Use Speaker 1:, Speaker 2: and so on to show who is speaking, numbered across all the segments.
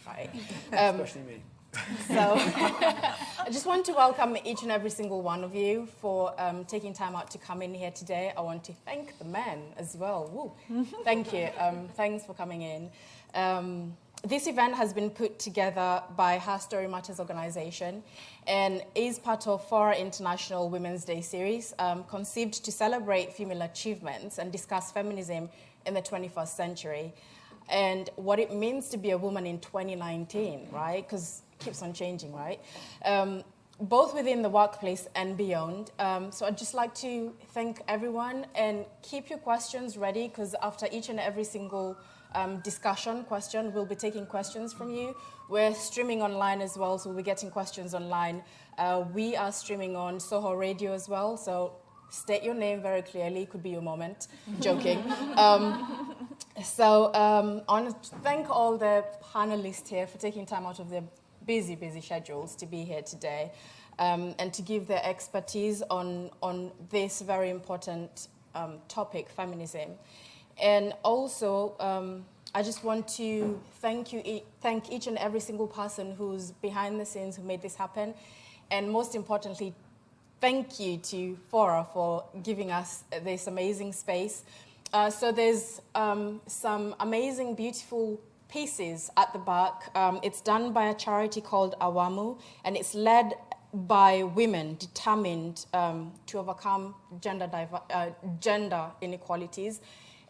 Speaker 1: right?
Speaker 2: Especially me.
Speaker 1: So I just want to welcome each and every single one of you for taking time out to come in here today. I want to thank the men as well. Woo. Thank you. Thanks for coming in. This event has been put together by HerStoryMatters organization and is part of FORA International Women's Day series, conceived to celebrate female achievements and discuss feminism in the 21st century and what it means to be a woman in 2019, right? Because it keeps on changing, right? Both within the workplace and beyond. So I'd just like to thank everyone and keep your questions ready, because after each and every single question, we'll be taking questions from you. We're streaming online as well, so we'll be getting questions online. We are streaming on Soho Radio as well, so state your name very clearly. Could be your moment. Joking. I want to thank all the panelists here for taking time out of their busy schedules to be here today and to give their expertise on this very important topic, feminism. And also, I just want to thank each and every single person who's behind the scenes who made this happen. And most importantly, thank you to Fora for giving us this amazing space. So there's some amazing, beautiful pieces at the back. It's done by a charity called Awamu, and it's led by women determined to overcome gender inequalities.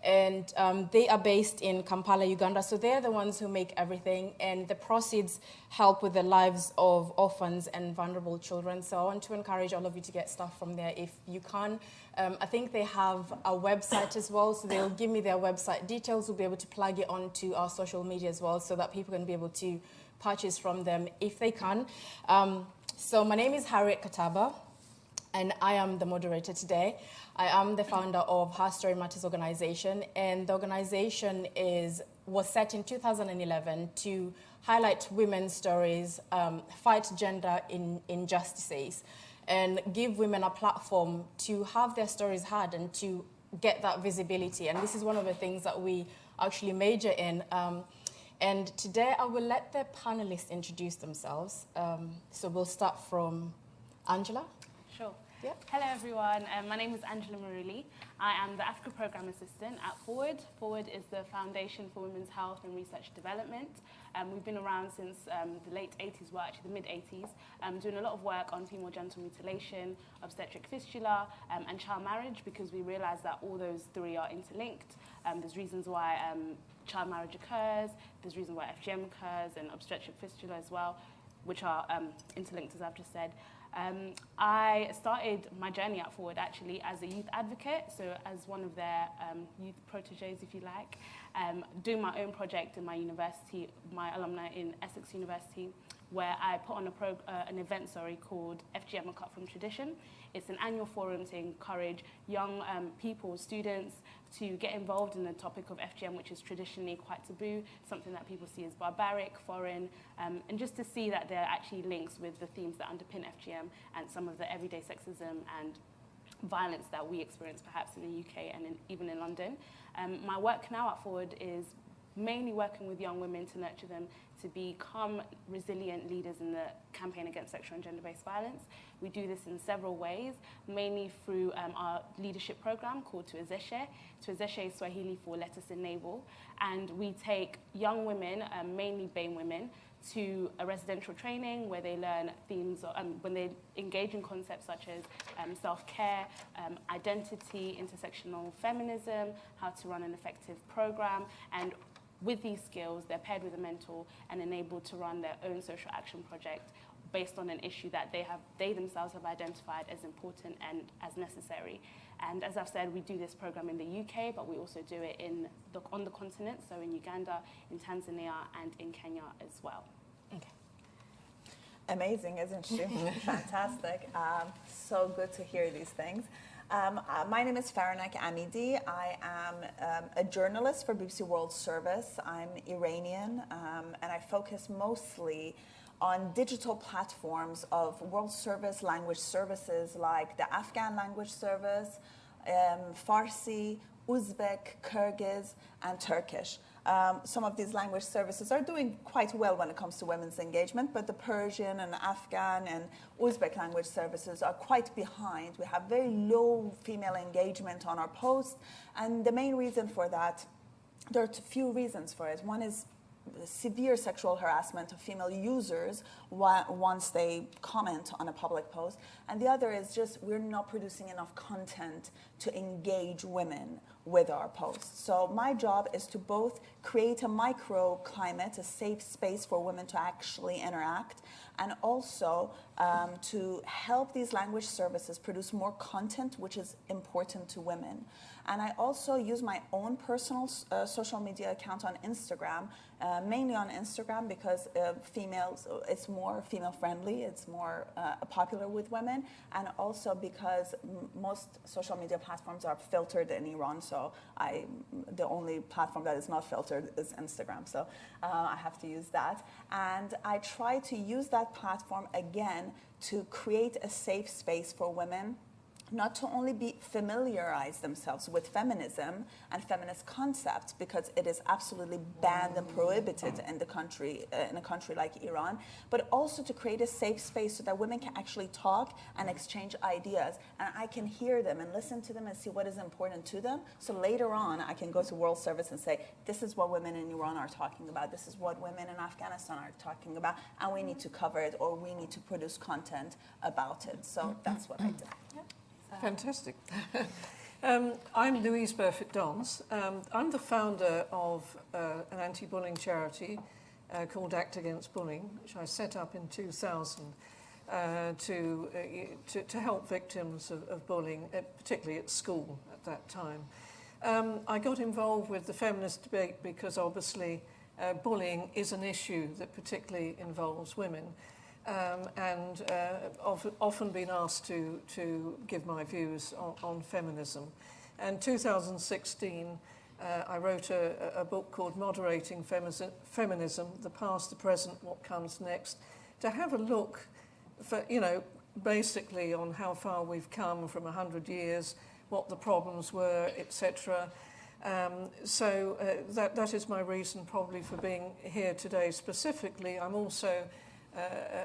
Speaker 1: And they are based in Kampala, Uganda. So they're the ones who make everything, and the proceeds help with the lives of orphans and vulnerable children. So I want to encourage all of you to get stuff from there if you can. I think they have a website as well, so they'll give me their website details. We'll be able to plug it onto our social media as well, so that people can be able to purchase from them if they can. So my name is Harriet Khataba, and I am the moderator today. I am the founder of HerStoryMatters organization, and the organization was set in 2011 to highlight women's stories, fight gender injustices, and give women a platform to have their stories heard and to get that visibility. And this is one of the things that we actually major in. And today I will let the panelists introduce themselves. So we'll start from Angela.
Speaker 3: Sure.
Speaker 1: Yeah.
Speaker 3: Hello, everyone. My name is Angela Muruli. I am the Africa Program Assistant at Forward. Forward is the Foundation for Women's Health and Research Development. We've been around since the late 80s, well, actually the mid-80s, doing a lot of work on female genital mutilation, obstetric fistula, and child marriage, because we realize that all those three are interlinked. There's reasons why child marriage occurs, there's reasons why FGM occurs, and obstetric fistula as well, which are interlinked, as I've just said. I started my journey at Forward actually as a youth advocate, so as one of their youth proteges, if you like, doing my own project in my university, my alumni in Essex University, where I put on an event called FGM A Cut From Tradition. It's an annual forum to encourage young people, students, to get involved in the topic of FGM, which is traditionally quite taboo, something that people see as barbaric, foreign, and just to see that there are actually links with the themes that underpin FGM and some of the everyday sexism and violence that we experience perhaps in the UK and even in London. My work now at Forward is mainly working with young women to nurture them to become resilient leaders in the campaign against sexual and gender-based violence. We do this in several ways, mainly through our leadership program called Tuwezeshe. Tuwezeshe is Swahili for Let Us Enable. And we take young women, mainly BAME women, to a residential training where they learn themes, when they engage in concepts such as self-care, identity, intersectional feminism, how to run an effective program, and with these skills, they're paired with a mentor and enabled to run their own social action project based on an issue that they themselves have identified as important and as necessary. And as I've said, we do this program in the UK, but we also do it on the continent, so in Uganda, in Tanzania, and in Kenya as well.
Speaker 1: Okay.
Speaker 4: Amazing, isn't she? Fantastic. So good to hear these things. My name is Faranak Amidi. I am a journalist for BBC World Service. I'm Iranian, and I focus mostly on digital platforms of World Service language services like the Afghan language service, Farsi, Uzbek, Kyrgyz, and Turkish. Some of these language services are doing quite well when it comes to women's engagement, but the Persian and Afghan and Uzbek language services are quite behind. We have very low female engagement on our posts, and the main reason for that, there are a few reasons for it. One is severe sexual harassment of female users once they comment on a public post. And the other is just we're not producing enough content to engage women with our posts. So my job is to both create a microclimate, a safe space for women to actually interact, and also to help these language services produce more content which is important to women. And I also use my own personal social media account on Instagram, mainly on Instagram because it's more female friendly, it's more popular with women, and also because most social media platforms are filtered in Iran, so the only platform that is not filtered is Instagram, so I have to use that. And I try to use that platform again to create a safe space for women not to only familiarize themselves with feminism and feminist concepts, because it is absolutely banned and prohibited in the country, in a country like Iran, but also to create a safe space so that women can actually talk and exchange ideas, and I can hear them and listen to them and see what is important to them. So later on, I can go to World Service and say, this is what women in Iran are talking about, this is what women in Afghanistan are talking about, and we need to cover it, or we need to produce content about it. So that's what I do. Yeah.
Speaker 2: Fantastic. I'm Louise Burfitt-Dons. I'm the founder of an anti-bullying charity called Act Against Bullying, which I set up in 2000 to help victims of bullying, particularly at school at that time. I got involved with the feminist debate because obviously bullying is an issue that particularly involves women. And often been asked to give my views on feminism. And 2016, I wrote a book called Moderating Feminism, The Past, the Present, What Comes Next, to have a look, basically on how far we've come from 100 years, what the problems were, etc. So that is my reason probably for being here today specifically. I'm also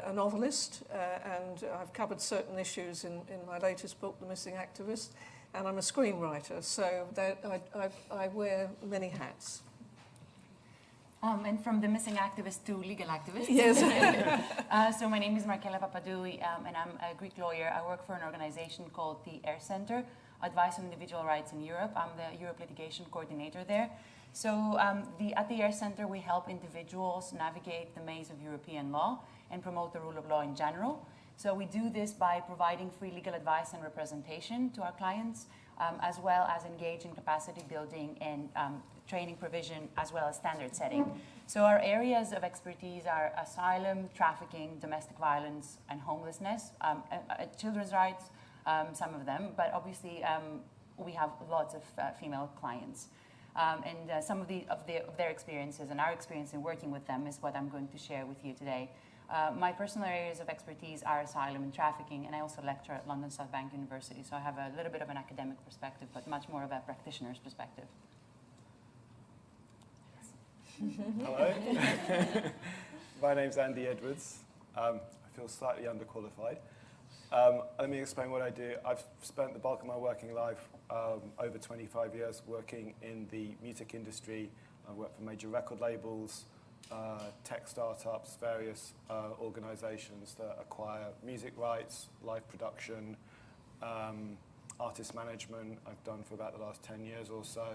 Speaker 2: a novelist, and I've covered certain issues in my latest book, The Missing Activist, and I'm a screenwriter, so I wear many hats.
Speaker 5: And from the missing activist to legal activist.
Speaker 2: Yes.
Speaker 5: So my name is Markella Papadouli, and I'm a Greek lawyer. I work for an organization called the AIRE Center, Advice on Individual Rights in Europe. I'm the Europe Litigation Coordinator there. So at the AIRE Center, we help individuals navigate the maze of European law and promote the rule of law in general. So we do this by providing free legal advice and representation to our clients, as well as engage in capacity building and training provision, as well as standard setting. So our areas of expertise are asylum, trafficking, domestic violence, and homelessness, children's rights, some of them, but obviously we have lots of female clients. And some of their experiences and our experience in working with them is what I'm going to share with you today. My personal areas of expertise are asylum and trafficking, and I also lecture at London South Bank University, so I have a little bit of an academic perspective, but much more of a practitioner's perspective.
Speaker 6: Hello, my name's Andy Edwards. I feel slightly underqualified. Let me explain what I do. I've spent the bulk of my working life, over 25 years, working in the music industry. I've worked for major record labels, tech startups, various organizations that acquire music rights, live production, artist management. I've done for about the last 10 years or so.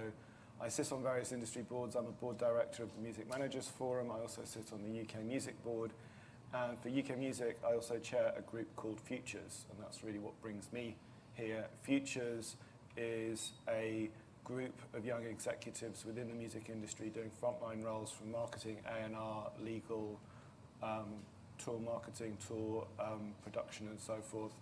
Speaker 6: I sit on various industry boards. I'm a board director of the Music Managers Forum. I also sit on the UK Music Board. And for UK Music, I also chair a group called Futures, and that's really what brings me here. Futures is a group of young executives within the music industry doing frontline roles from marketing, A&R, legal, tour marketing, tour production, and so forth.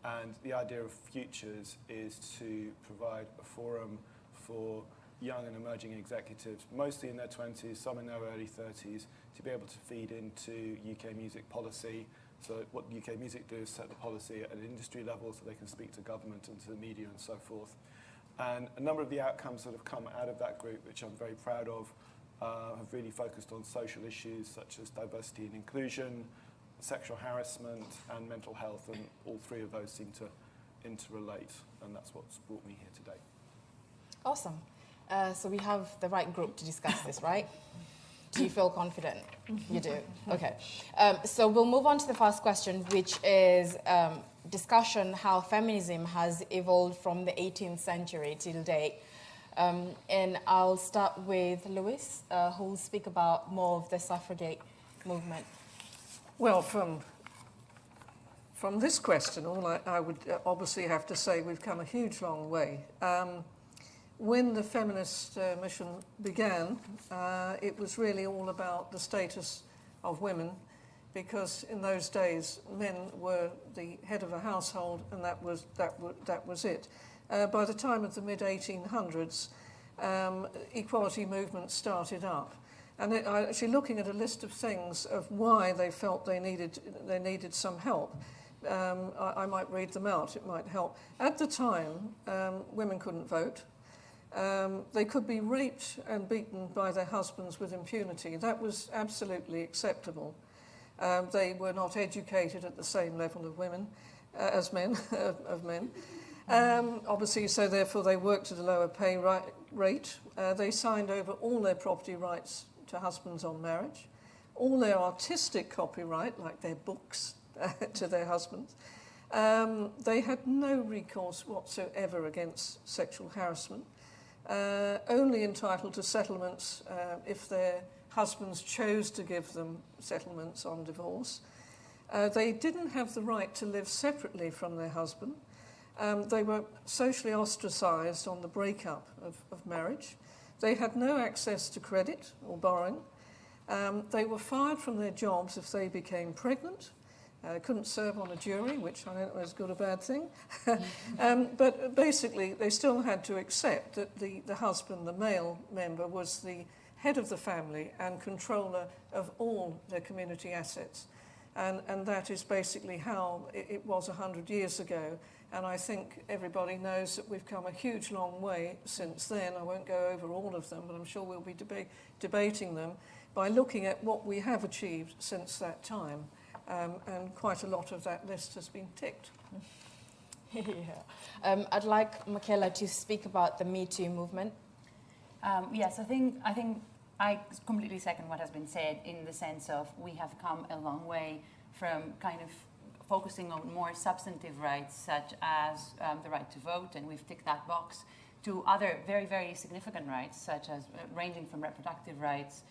Speaker 6: And the idea of Futures is to provide a forum for young and emerging executives, mostly in their 20s, some in their early 30s, to be able to feed into UK music policy. So what UK Music do is set the policy at an industry level so they can speak to government and to the media and so forth. And a number of the outcomes that have come out of that group, which I'm very proud of, have really focused on social issues such as diversity and inclusion, sexual harassment, and mental health, and all three of those seem to interrelate, and that's what's brought me here today.
Speaker 1: Awesome. So we have the right group to discuss this, right? Do you feel confident? You do? Okay. So we'll move on to the first question, which is discussion how feminism has evolved from the 18th century till date. And I'll start with Louise, who will speak about more of the suffragette movement.
Speaker 2: Well, from this question, all I would obviously have to say we've come a huge long way. When the feminist mission began, it was really all about the status of women, because in those days men were the head of a household, and that was it. By the time of the mid-1800s, equality movements started up. And actually looking at a list of things of why they felt they needed some help, I might read them out, it might help. At the time, women couldn't vote. They could be raped and beaten by their husbands with impunity. That was absolutely acceptable. They were not educated at the same level of women as men, of men. Obviously, so therefore they worked at a lower pay rate. They signed over all their property rights to husbands on marriage, all their artistic copyright, like their books, to their husbands. They had no recourse whatsoever against sexual harassment, only entitled to settlements if their husbands chose to give them settlements on divorce. They didn't have the right to live separately from their husband. They were socially ostracised on the breakup of marriage. They had no access to credit or borrowing. They were fired from their jobs if they became pregnant. Couldn't serve on a jury, which I don't know is a good or bad thing. But basically, they still had to accept that the husband, the male member, was the head of the family and controller of all their community assets. And that is basically how it was 100 years ago. And I think everybody knows that we've come a huge long way since then. I won't go over all of them, but I'm sure we'll be debating them by looking at what we have achieved since that time. And quite a lot of that list has been ticked.
Speaker 1: Yeah. I'd like Markella to speak about the Me Too movement.
Speaker 5: Yes, I think I completely second what has been said in the sense of we have come a long way from kind of focusing on more substantive rights such as the right to vote, and we've ticked that box, to other very, very significant rights such as ranging from reproductive rights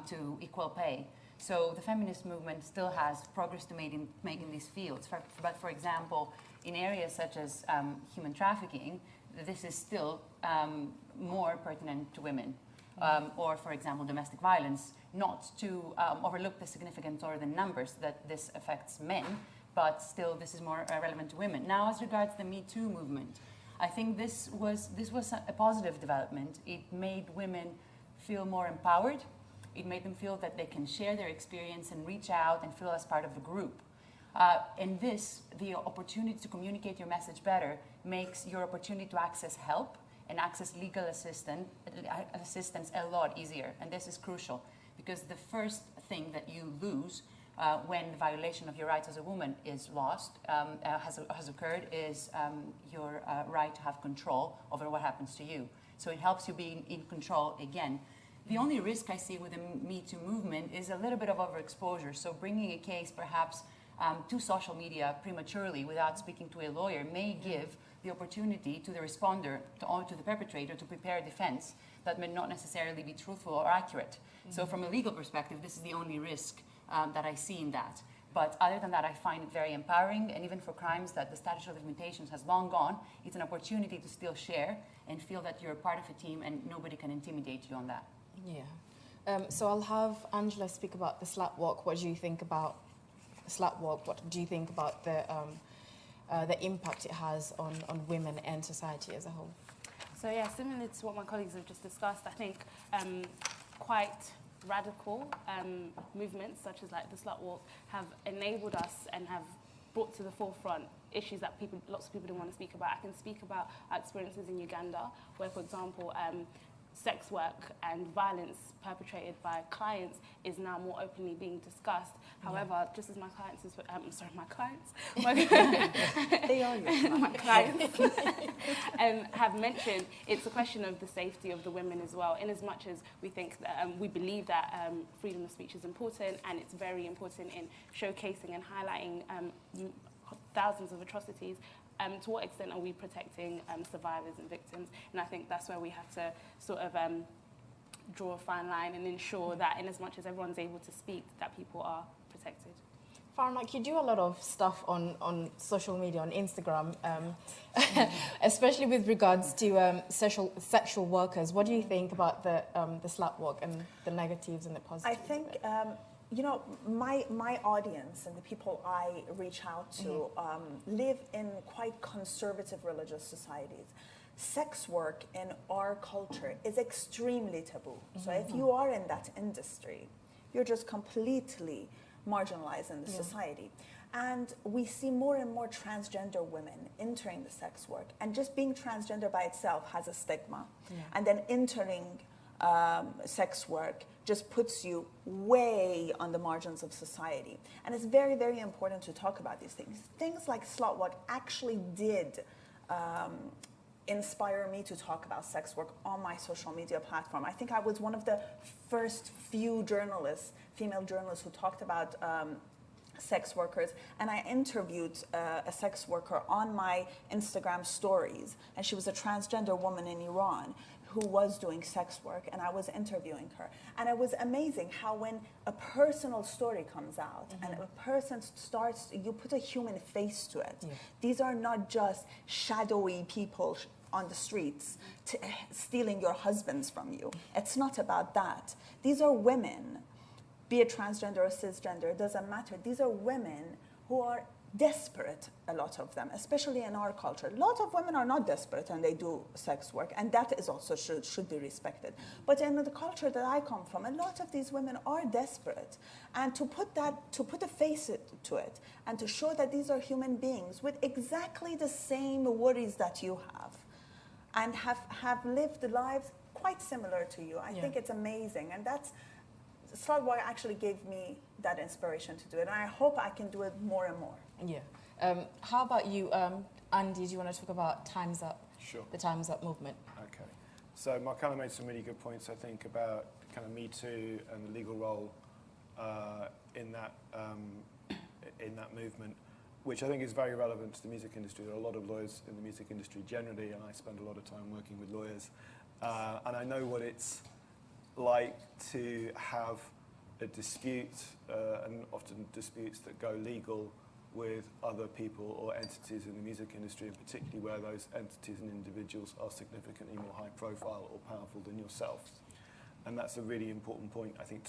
Speaker 5: to equal pay. So the feminist movement still has progress to make in these fields. But for example, in areas such as human trafficking, this is still more pertinent to women. Or, for example, domestic violence, not to overlook the significance or the numbers that this affects men, but still this is more relevant to women. Now, as regards the Me Too movement, I think this was a positive development. It made women feel more empowered. It made them feel that they can share their experience and reach out and feel as part of a group. And this, the opportunity to communicate your message better, makes your opportunity to access help and access legal assistance a lot easier. And this is crucial, because the first thing that you lose when the violation of your rights as a woman is lost, has occurred, is your right to have control over what happens to you. So it helps you be in control again. The only risk I see with the Me Too movement is a little bit of overexposure. So bringing a case perhaps to social media prematurely without speaking to a lawyer may give the opportunity to the responder, to the perpetrator, to prepare a defense that may not necessarily be truthful or accurate. Mm-hmm. So from a legal perspective, this is the only risk that I see in that. But other than that, I find it very empowering, and even for crimes that the statute of limitations has long gone, it's an opportunity to still share and feel that you're a part of a team and nobody can intimidate you on that.
Speaker 1: Yeah. So I'll have Angela speak about the slut walk. What do you think about slut walk? What do you think about the impact it has on women and society as a whole?
Speaker 3: So yeah, similar to what my colleagues have just discussed, I think quite radical movements such as like the slut walk have enabled us and have brought to the forefront issues that lots of people don't want to speak about. I can speak about our experiences in Uganda, where, for example, sex work and violence perpetrated by clients is now more openly being discussed. However, just as my clients,
Speaker 4: They are your
Speaker 3: my clients have mentioned, it's a question of the safety of the women as well, in as much as we think that we believe that freedom of speech is important, and it's very important in showcasing and highlighting thousands of atrocities. To what extent are we protecting survivors and victims? And I think that's where we have to sort of draw a fine line and ensure that in as much as everyone's able to speak, that people are protected.
Speaker 1: Faranak, you do a lot of stuff on social media, on Instagram, especially with regards to sexual workers. What do you think about the slut walk and the negatives and the positives?
Speaker 4: I think, you know, my audience and the people I reach out to live in quite conservative religious societies. Sex work in our culture is extremely taboo. So if you are in that industry, you're just completely marginalized in the society. And we see more and more transgender women entering the sex work. And just being transgender by itself has a stigma. And then entering sex work just puts you way on the margins of society. And it's very, very important to talk about these things. Things like slut work actually did inspire me to talk about sex work on my social media platform. I think I was one of the first few journalists, female journalists, who talked about sex workers, and I interviewed a sex worker on my Instagram stories, and she was a transgender woman in Iran who was doing sex work, and I was interviewing her. And it was amazing how when a personal story comes out and a person starts, you put a human face to it. These are not just shadowy people on the streets stealing your husbands from you. It's not about that. These are women, be it transgender or cisgender, it doesn't matter. These are women who are desperate, a lot of them, especially in our culture. A lot of women are not desperate and they do sex work, and that is also should be respected. But in the culture that I come from, a lot of these women are desperate. And to put a face to it, and to show that these are human beings with exactly the same worries that you have, and have lived lives quite similar to you. I think it's amazing, and that's slut work actually gave me that inspiration to do it, and I hope I can do it more and more.
Speaker 1: Yeah. How about you, Andy? Do you want to talk about Time's Up?
Speaker 6: Sure.
Speaker 1: The Time's Up movement.
Speaker 6: Okay. So Markella made some really good points, I think, about kind of Me Too and the legal role in that movement, which I think is very relevant to the music industry. There are a lot of lawyers in the music industry generally, and I spend a lot of time working with lawyers. And I know what it's like to have a dispute, and often disputes that go legal with other people or entities in the music industry, and particularly where those entities and individuals are significantly more high profile or powerful than yourself. And that's a really important point, I think,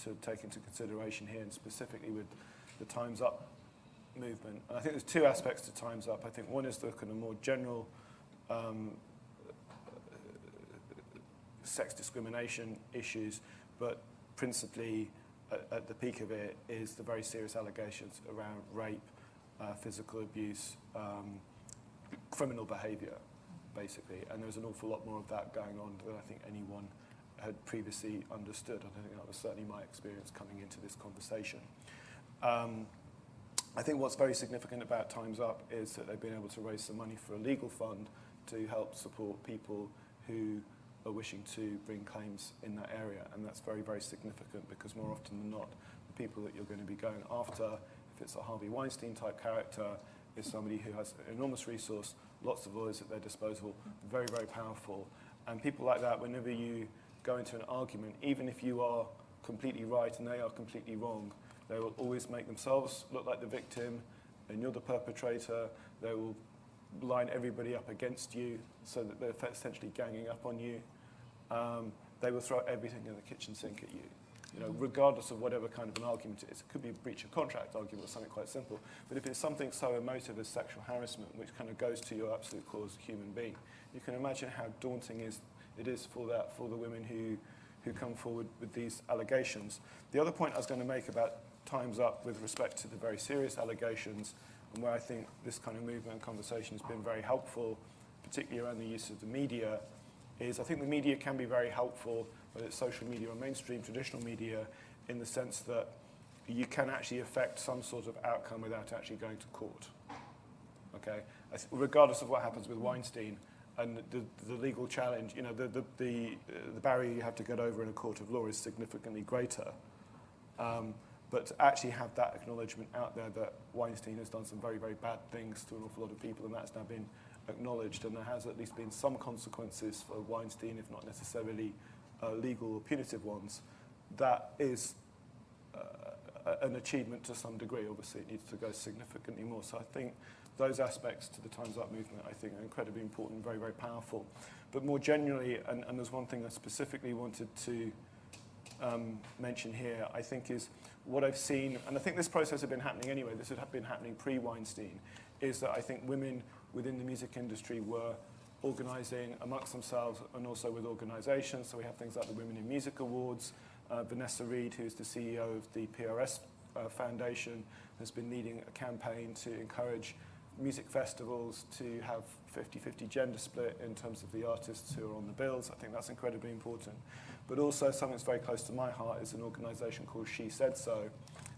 Speaker 6: to take into consideration here, and specifically with the Time's Up movement. And I think there's two aspects to Time's Up. I think one is the kind of more general sex discrimination issues, but principally at the peak of it is the very serious allegations around rape, physical abuse, criminal behaviour, basically. And there's an awful lot more of that going on than I think anyone had previously understood. I think that was certainly my experience coming into this conversation. I think what's very significant about Time's Up is that they've been able to raise some money for a legal fund to help support people who are wishing to bring claims in that area, and that's very, very significant, because more often than not, the people that you're going to be going after, if it's a Harvey Weinstein type character, is somebody who has an enormous resource, lots of lawyers at their disposal, very, very powerful. And people like that, whenever you go into an argument, even if you are completely right and they are completely wrong, they will always make themselves look like the victim, and you're the perpetrator. They will line everybody up against you so that they're essentially ganging up on you. They will throw everything in the kitchen sink at you, regardless of whatever kind of an argument it is. It could be a breach of contract argument or something quite simple. But if it's something so emotive as sexual harassment, which kind of goes to your absolute core as a human being, you can imagine how daunting it is for the women who come forward with these allegations. The other point I was going to make about Time's Up with respect to the very serious allegations and where I think this kind of movement and conversation has been very helpful, particularly around the use of the media, is I think the media can be very helpful, whether it's social media or mainstream traditional media, in the sense that you can actually affect some sort of outcome without actually going to court. Okay, regardless of what happens with Weinstein and the legal challenge, you know, the barrier you have to get over in a court of law is significantly greater. But to actually have that acknowledgement out there that Weinstein has done some very, very bad things to an awful lot of people, and that's now been acknowledged, and there has at least been some consequences for Weinstein, if not necessarily legal or punitive ones, that is an achievement to some degree. Obviously, it needs to go significantly more. So I think those aspects to the Time's Up movement, I think, are incredibly important, very, very powerful. But more generally, and there's one thing I specifically wanted to mention here, I think, is what I've seen, and I think this process had been happening anyway, this had been happening pre-Weinstein, is that I think women within the music industry were organising amongst themselves and also with organisations. So we have things like the Women in Music Awards. Vanessa Reed, who's the CEO of the PRS Foundation, has been leading a campaign to encourage music festivals to have 50-50 gender split in terms of the artists who are on the bills. I think that's incredibly important. But also something that's very close to my heart is an organisation called She Said So.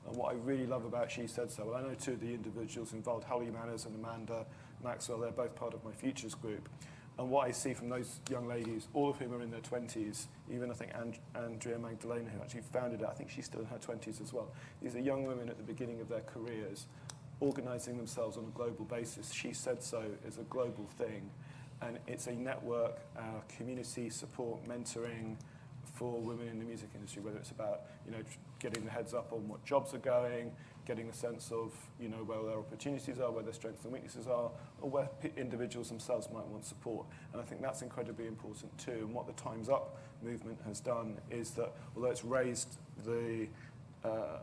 Speaker 6: And what I really love about She Said So, well, I know two of the individuals involved, Holly Manners and Amanda Maxwell, they're both part of my Futures group. And what I see from those young ladies, all of whom are in their 20s, even I think Andrea Magdalena, who actually founded it, I think she's still in her 20s as well. These are young women at the beginning of their careers, organising themselves on a global basis. She Said So is a global thing, and it's a network, community support, mentoring for women in the music industry, whether it's about, you know, getting the heads up on what jobs are going, getting a sense of, you know, where their opportunities are, where their strengths and weaknesses are, or where individuals themselves might want support. And I think that's incredibly important too. And what the Time's Up movement has done is that, although it's raised the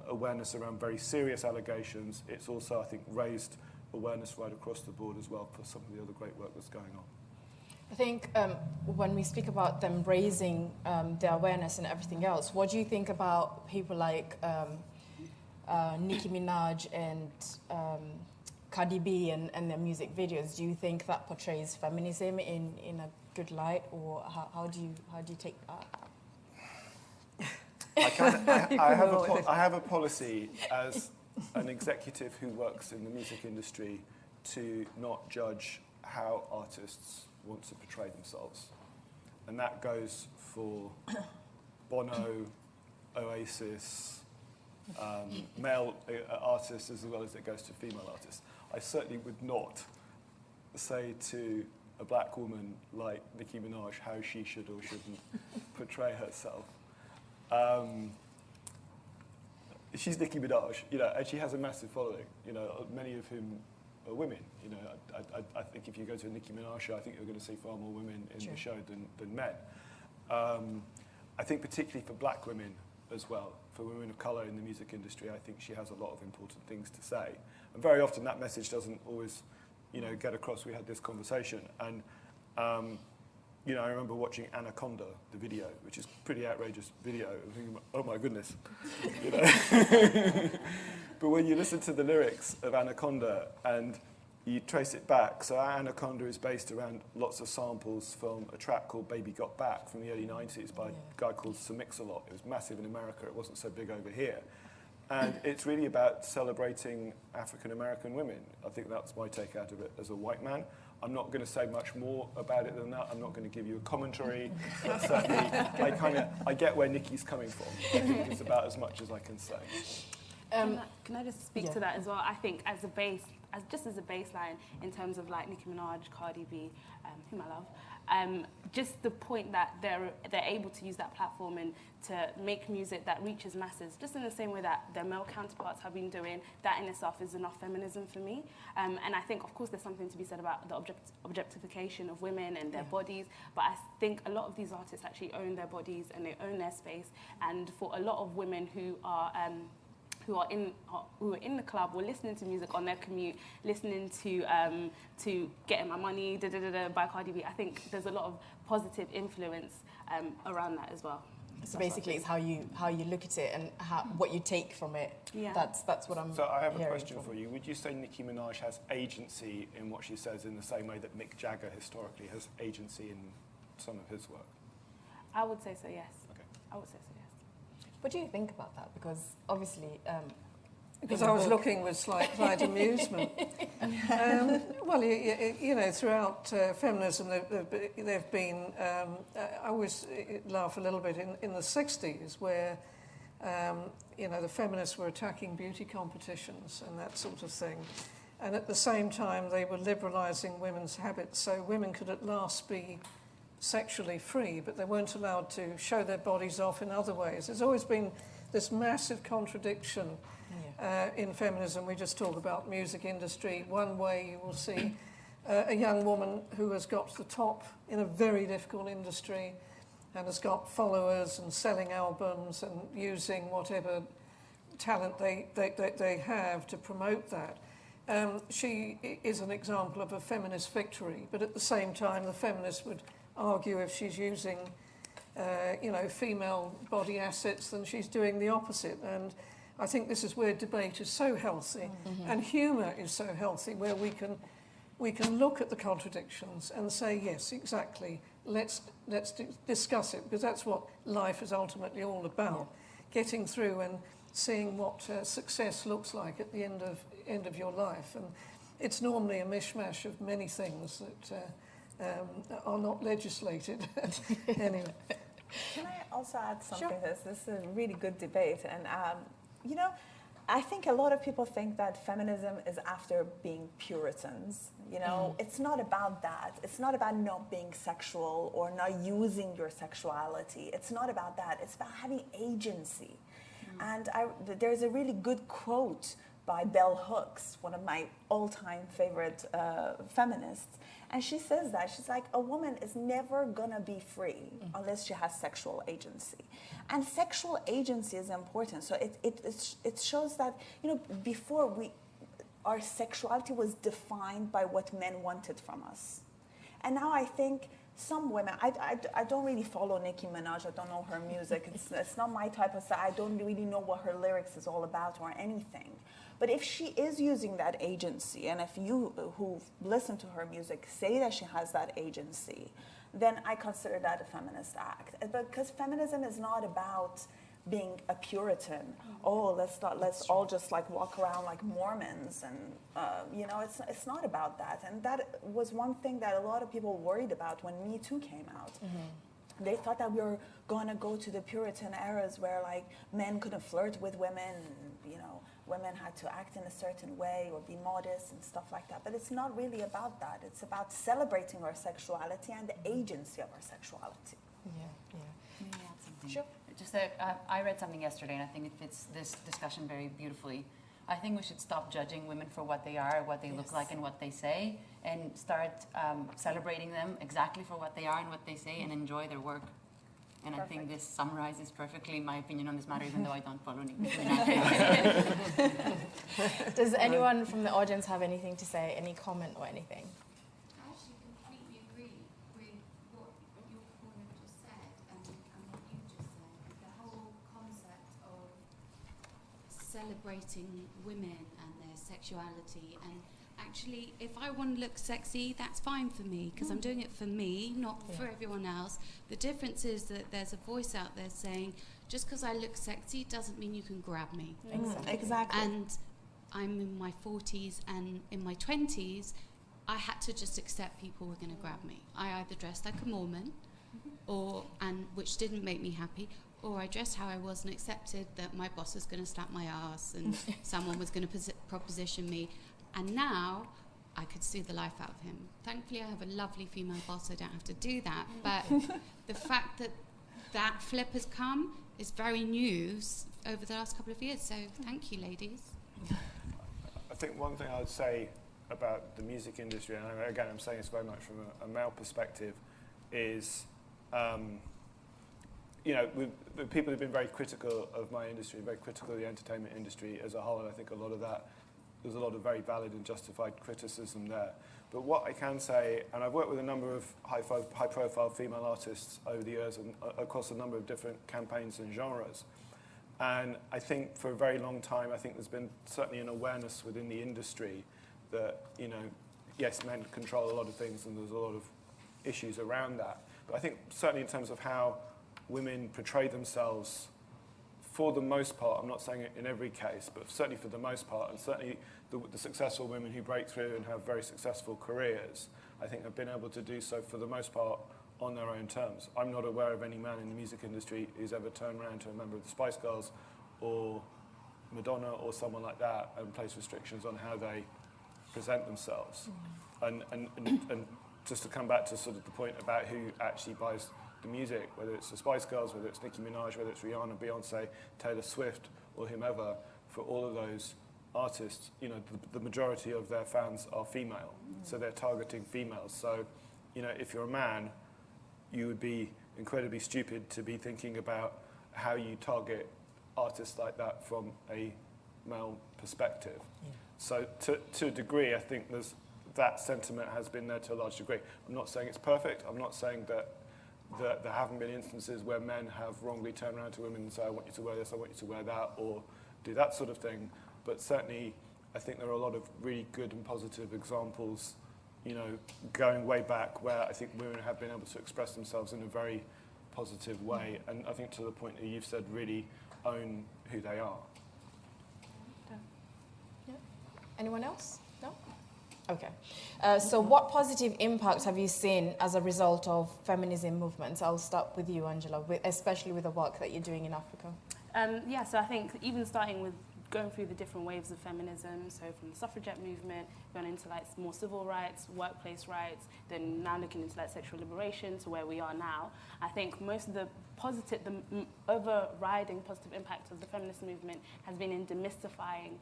Speaker 6: awareness around very serious allegations, it's also, I think, raised awareness right across the board as well for some of the other great work that's going on.
Speaker 1: I think when we speak about them raising their awareness and everything else, what do you think about people like Nicki Minaj and Cardi B and their music videos? Do you think that portrays feminism in a good light, or how do you take that?
Speaker 6: I have a policy as an executive who works in the music industry to not judge how artists want to portray themselves. And that goes for Bono, Oasis, male artists as well as it goes to female artists. I certainly would not say to a black woman like Nicki Minaj how she should or shouldn't portray herself. She's Nicki Minaj, you know, and she has a massive following, you know, many of whom are women. You know, I think if you go to a Nicki Minaj show, I think you're going to see far more women in the show than men. I think particularly for black women as well, for women of colour in the music industry, I think she has a lot of important things to say. And very often that message doesn't always, you know, get across. We had this conversation, and you know, I remember watching Anaconda, the video, which is a pretty outrageous video, and thinking, oh my goodness, you know. But when you listen to the lyrics of Anaconda and you trace it back, so Anaconda is based around lots of samples from a track called Baby Got Back from the early 90s by a guy called Sir Mix-a-Lot. It was massive in America, it wasn't so big over here. And it's really about celebrating African American women. I think that's my take out of it as a white man. I'm not going to say much more about it than that. I'm not going to give you a commentary. But certainly, I get where Nicki's coming from. I think it's about as much as I can say.
Speaker 3: Can I just speak to that as well? I think as a base, just as a baseline in terms of like Nicki Minaj, Cardi B, whom I love, just the point that they're able to use that platform and to make music that reaches masses, just in the same way that their male counterparts have been doing, that in itself is enough feminism for me. And I think, of course, there's something to be said about the objectification of women and their bodies, but I think a lot of these artists actually own their bodies and they own their space. And for a lot of women who are in the club or listening to music on their commute, listening to Getting My Money, by Cardi B, I think there's a lot of positive influence around that as well.
Speaker 1: So basically, it's how you look at it and what you take from it.
Speaker 3: Yeah.
Speaker 1: That's what I'm.
Speaker 6: So I have a
Speaker 1: hearing
Speaker 6: question
Speaker 1: from.
Speaker 6: for you. Would you say Nicki Minaj has agency in what she says in the same way that Mick Jagger historically has agency in some of his work?
Speaker 3: I would say so, yes.
Speaker 6: Okay.
Speaker 3: I would say so, yes.
Speaker 1: What do you think about that? Because obviously.
Speaker 2: Because
Speaker 1: in the
Speaker 2: I was
Speaker 1: book-
Speaker 2: looking with slight amusement. Well, you know, throughout feminism, there've been. I always laugh a little bit in the 60s, where you know, the feminists were attacking beauty competitions and that sort of thing, and at the same time they were liberalising women's habits, so women could at last be sexually free, but they weren't allowed to show their bodies off in other ways. There's always been this massive contradiction. In feminism. We just talk about music industry. One way you will see a young woman who has got to the top in a very difficult industry and has got followers and selling albums and using whatever talent they have to promote that. She is an example of a feminist victory, but at the same time the feminists would argue if she's using you know, female body assets, then she's doing the opposite. And I think this is where debate is so healthy, and humour is so healthy, where we can look at the contradictions and say, yes, exactly, let's discuss it, because that's what life is ultimately all about, getting through and seeing what success looks like at the end of your life. And it's normally a mishmash of many things that are not legislated. Anyway.
Speaker 4: Can I also add something
Speaker 1: Sure.
Speaker 4: to this? This is a really good debate. And, you know, I think a lot of people think that feminism is after being Puritans. You know, it's not about that. It's not about not being sexual or not using your sexuality. It's not about that. It's about having agency. And there's a really good quote by Bell Hooks, one of my all-time favorite feminists. And she says that, she's like, a woman is never gonna be free unless she has sexual agency. And sexual agency is important. So it shows that, you know, before our sexuality was defined by what men wanted from us. And now I think some women, I don't really follow Nicki Minaj, I don't know her music, it's not my type of style, I don't really know what her lyrics is all about or anything. But if she is using that agency, and if you who listen to her music say that she has that agency, then I consider that a feminist act. Because feminism is not about being a Puritan. Oh, let's all just like walk around like Mormons, and you know, it's not about that. And that was one thing that a lot of people worried about when Me Too came out. They thought that we were gonna go to the Puritan eras where like men couldn't flirt with women, you know, women had to act in a certain way or be modest and stuff like that. But it's not really about that. It's about celebrating our sexuality and the agency of our sexuality.
Speaker 1: Yeah.
Speaker 5: May I add something?
Speaker 1: Sure.
Speaker 5: Just that I read something yesterday, and I think it fits this discussion very beautifully. I think we should stop judging women for what they are, what they look like, and what they say, and start celebrating them exactly for what they are and what they say, and enjoy their work. And I think this summarizes perfectly my opinion on this matter, even though I don't follow Nicki Minaj.
Speaker 1: Does anyone from the audience have anything to say? Any comment or anything?
Speaker 7: I actually completely agree with what your opponent just said and what you just said. The whole concept of celebrating women and their sexuality, and actually, if I want to look sexy, that's fine for me, because I'm doing it for me, not for everyone else. The difference is that there's a voice out there saying, just because I look sexy doesn't mean you can grab me.
Speaker 4: Exactly.
Speaker 7: And I'm in my 40s, and in my 20s, I had to just accept people were going to grab me. I either dressed like a Mormon, which didn't make me happy, or I dressed how I was and accepted that my boss was going to slap my ass and someone was going to proposition me. And now I could sue the life out of him. Thankfully, I have a lovely female boss, so I don't have to do that. But the fact that that flip has come is very new over the last couple of years. So thank you, ladies.
Speaker 6: I think one thing I would say about the music industry, and again, I'm saying this very much from a male perspective, is, you know, the people have been very critical of my industry, very critical of the entertainment industry as a whole, and I think a lot of that there's a lot of very valid and justified criticism there. But what I can say, and I've worked with a number of high-profile female artists over the years and across a number of different campaigns and genres. And I think for a very long time, I think there's been certainly an awareness within the industry that, you know, yes, men control a lot of things and there's a lot of issues around that. But I think certainly in terms of how women portray themselves, for the most part, I'm not saying it in every case, but certainly for the most part, and certainly the successful women who break through and have very successful careers, I think have been able to do so for the most part on their own terms. I'm not aware of any man in the music industry who's ever turned around to a member of the Spice Girls or Madonna or someone like that and placed restrictions on how they present themselves. And just to come back to sort of the point about who actually buys the music, whether it's the Spice Girls, whether it's Nicki Minaj, whether it's Rihanna, Beyonce, Taylor Swift, or whomever, for all of those artists, you know, the majority of their fans are female, so they're targeting females. So, you know, if you're a man, you would be incredibly stupid to be thinking about how you target artists like that from a male perspective. Yeah. So to a degree, I think that sentiment has been there to a large degree. I'm not saying it's perfect. I'm not saying that there haven't been instances where men have wrongly turned around to women and say, I want you to wear this, I want you to wear that, or do that sort of thing. But certainly, I think there are a lot of really good and positive examples, you know, going way back where I think women have been able to express themselves in a very positive way. And I think to the point that you've said, really own who they are.
Speaker 1: Yeah. Anyone else? No? Okay. So what positive impact have you seen as a result of feminism movements? I'll start with you, Angela, especially with the work that you're doing in Africa.
Speaker 3: Yeah, so I think even starting with going through the different waves of feminism, so from the suffragette movement, going into like more civil rights, workplace rights, then now looking into like sexual liberation to where we are now, I think most of the overriding positive impact of the feminist movement has been in demystifying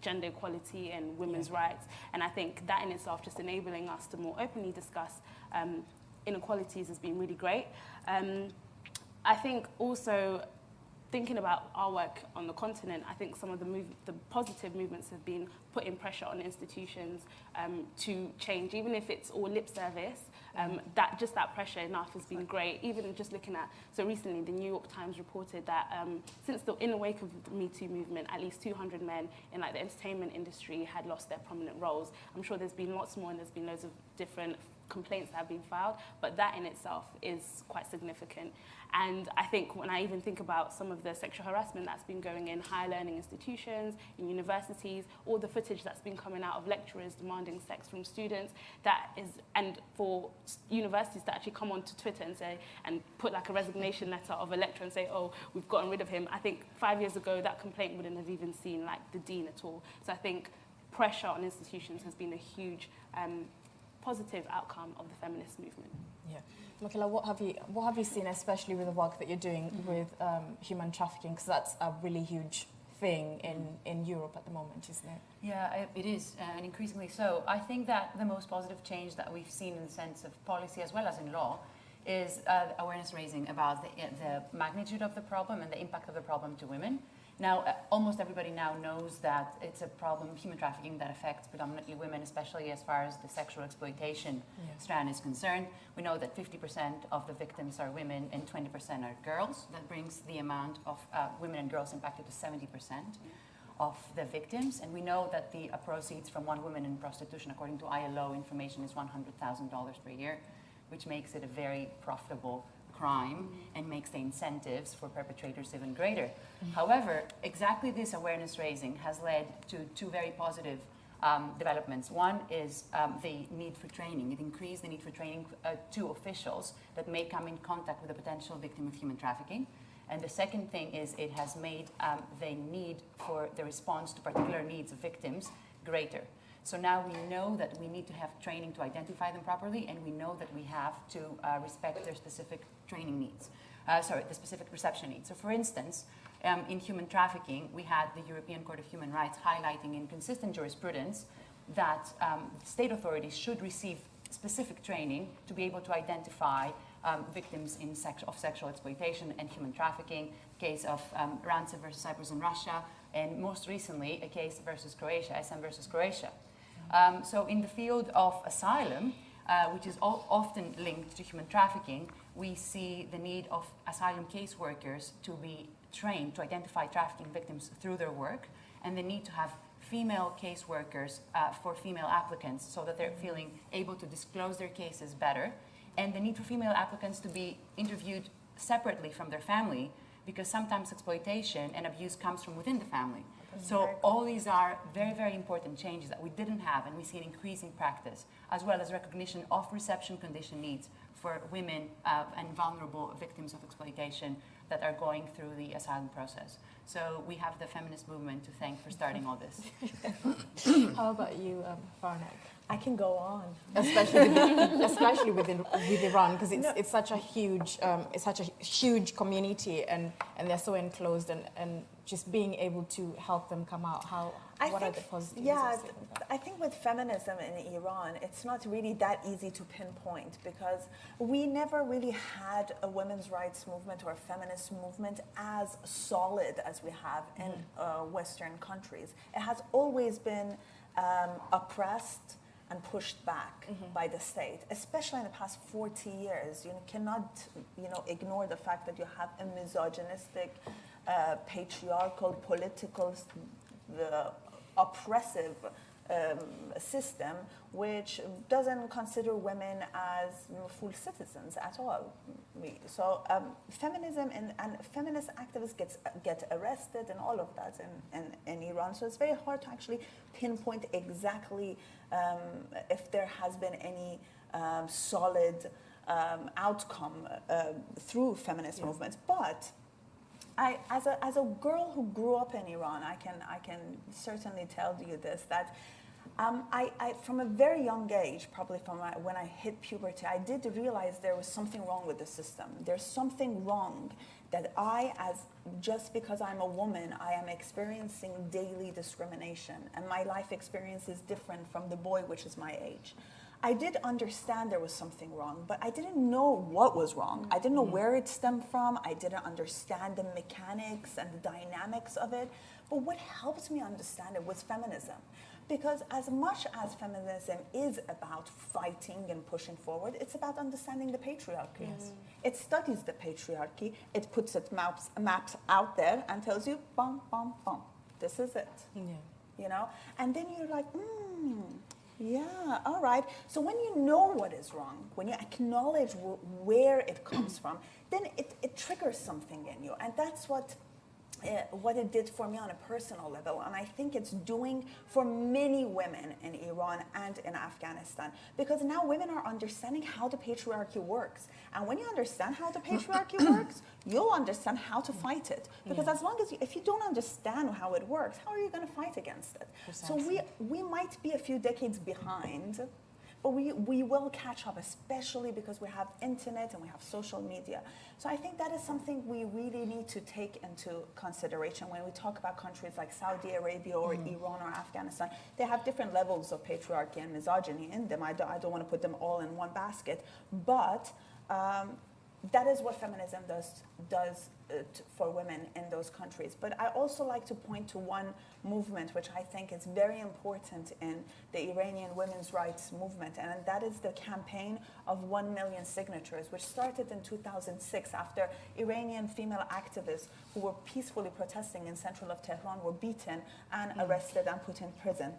Speaker 3: gender equality and women's rights. And I think that in itself, just enabling us to more openly discuss inequalities has been really great. I think also thinking about our work on the continent, I think some of the positive movements have been putting pressure on institutions to change, even if it's all lip service. That pressure enough has been great. Even just looking at, so recently the New York Times reported that in the wake of the Me Too movement, at least 200 men in like the entertainment industry had lost their prominent roles. I'm sure there's been lots more, and there's been loads of different complaints that have been filed, but that in itself is quite significant. And I think when I even think about some of the sexual harassment that's been going in higher learning institutions, in universities, all the footage that's been coming out of lecturers demanding sex from students, and for universities to actually come onto Twitter and say, and put like a resignation letter of a lecturer and say, oh, we've gotten rid of him. I think 5 years ago, that complaint wouldn't have even seen like the dean at all. So I think pressure on institutions has been a huge positive outcome of the feminist movement.
Speaker 1: Yeah. Markella, what have you seen, especially with the work that you're doing with human trafficking? Because that's a really huge thing in Europe at the moment, isn't it?
Speaker 5: Yeah, it is, and increasingly so. I think that the most positive change that we've seen in the sense of policy as well as in law is awareness raising about the magnitude of the problem and the impact of the problem to women. Now, almost everybody now knows that it's a problem, human trafficking, that affects predominantly women, especially as far as the sexual exploitation strand is concerned. We know that 50% of the victims are women and 20% are girls. That brings the amount of women and girls impacted to 70% of the victims. And we know that the proceeds from one woman in prostitution, according to ILO information, is $100,000 per year, which makes it a very profitable crime and makes the incentives for perpetrators even greater. However, exactly this awareness raising has led to two very positive developments. One is the need for training. It increased the need for training to officials that may come in contact with a potential victim of human trafficking. And the second thing is it has made the need for the response to particular needs of victims greater. So now we know that we need to have training to identify them properly, and we know that we have to respect their specific training needs, the specific reception needs. So for instance, in human trafficking, we had the European Court of Human Rights highlighting in consistent jurisprudence that state authorities should receive specific training to be able to identify victims of sexual exploitation and human trafficking, case of Rancev versus Cyprus and Russia, and most recently a case versus Croatia, SM versus Croatia. So in the field of asylum, which is often linked to human trafficking, we see the need of asylum caseworkers to be trained to identify trafficking victims through their work, and the need to have female caseworkers for female applicants so that they're feeling able to disclose their cases better, and the need for female applicants to be interviewed separately from their family, because sometimes exploitation and abuse comes from within the family. So all these are very, very important changes that we didn't have, and we see an increasing practice, as well as recognition of reception condition needs for women and vulnerable victims of exploitation that are going through the asylum process. So we have the feminist movement to thank for starting all this.
Speaker 1: How about you, Faranak?
Speaker 4: I can go on.
Speaker 1: Especially with Iran, because it's such a huge community, and they're so enclosed, and just being able to help them come out. What are the positives?
Speaker 4: Yeah, I think with feminism in Iran, it's not really that easy to pinpoint, because we never really had a women's rights movement or a feminist movement as solid as we have in Western countries. It has always been oppressed and pushed back by the state, especially in the past 40 years. You cannot, ignore the fact that you have a misogynistic, patriarchal, political, oppressive system which doesn't consider women as full citizens at all. So feminism and feminist activists get arrested and all of that in Iran. So it's very hard to actually pinpoint exactly if there has been any solid outcome through feminist movements. But as a girl who grew up in Iran, I can certainly tell you this, that I from a very young age, probably from when I hit puberty, I did realize there was something wrong with the system. There's something wrong that just because I'm a woman, I am experiencing daily discrimination, and my life experience is different from the boy, which is my age. I did understand there was something wrong, but I didn't know what was wrong. I didn't know where it stemmed from. I didn't understand the mechanics and the dynamics of it. But what helped me understand it was feminism. Because as much as feminism is about fighting and pushing forward, it's about understanding the patriarchy. Yes. It studies the patriarchy. It puts its maps out there and tells you, bum, bum, bum, this is it. Yeah. And then you're like, yeah, all right. So when you know what is wrong, when you acknowledge where it comes from, then it triggers something in you. And that's what it did for me on a personal level. And I think it's doing for many women in Iran and in Afghanistan. Because now women are understanding how the patriarchy works. And when you understand how the patriarchy works, you'll understand how to fight it. Because as long as if you don't understand how it works, how are you going to fight against it? Precisely. So we might be a few decades behind, but we will catch up, especially because we have internet and we have social media. So I think that is something we really need to take into consideration when we talk about countries like Saudi Arabia or Iran or Afghanistan. They have different levels of patriarchy and misogyny in them. I don't want to put them all in one basket, but that is what feminism does for women in those countries. But I also like to point to one movement which I think is very important in the Iranian women's rights movement, and that is the campaign of 1 million signatures, which started in 2006 after Iranian female activists who were peacefully protesting in central of Tehran were beaten and arrested and put in prison.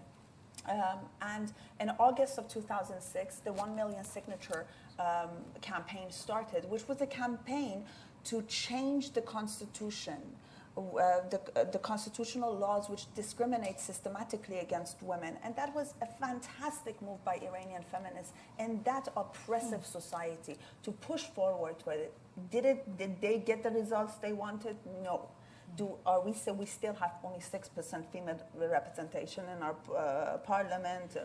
Speaker 4: And in August of 2006, the 1 million signature campaign started, which was a campaign to change the constitution, the constitutional laws which discriminate systematically against women. And that was a fantastic move by Iranian feminists in that oppressive society to push forward with it. Did they get the results they wanted? No. We still have only 6% female representation in our parliament.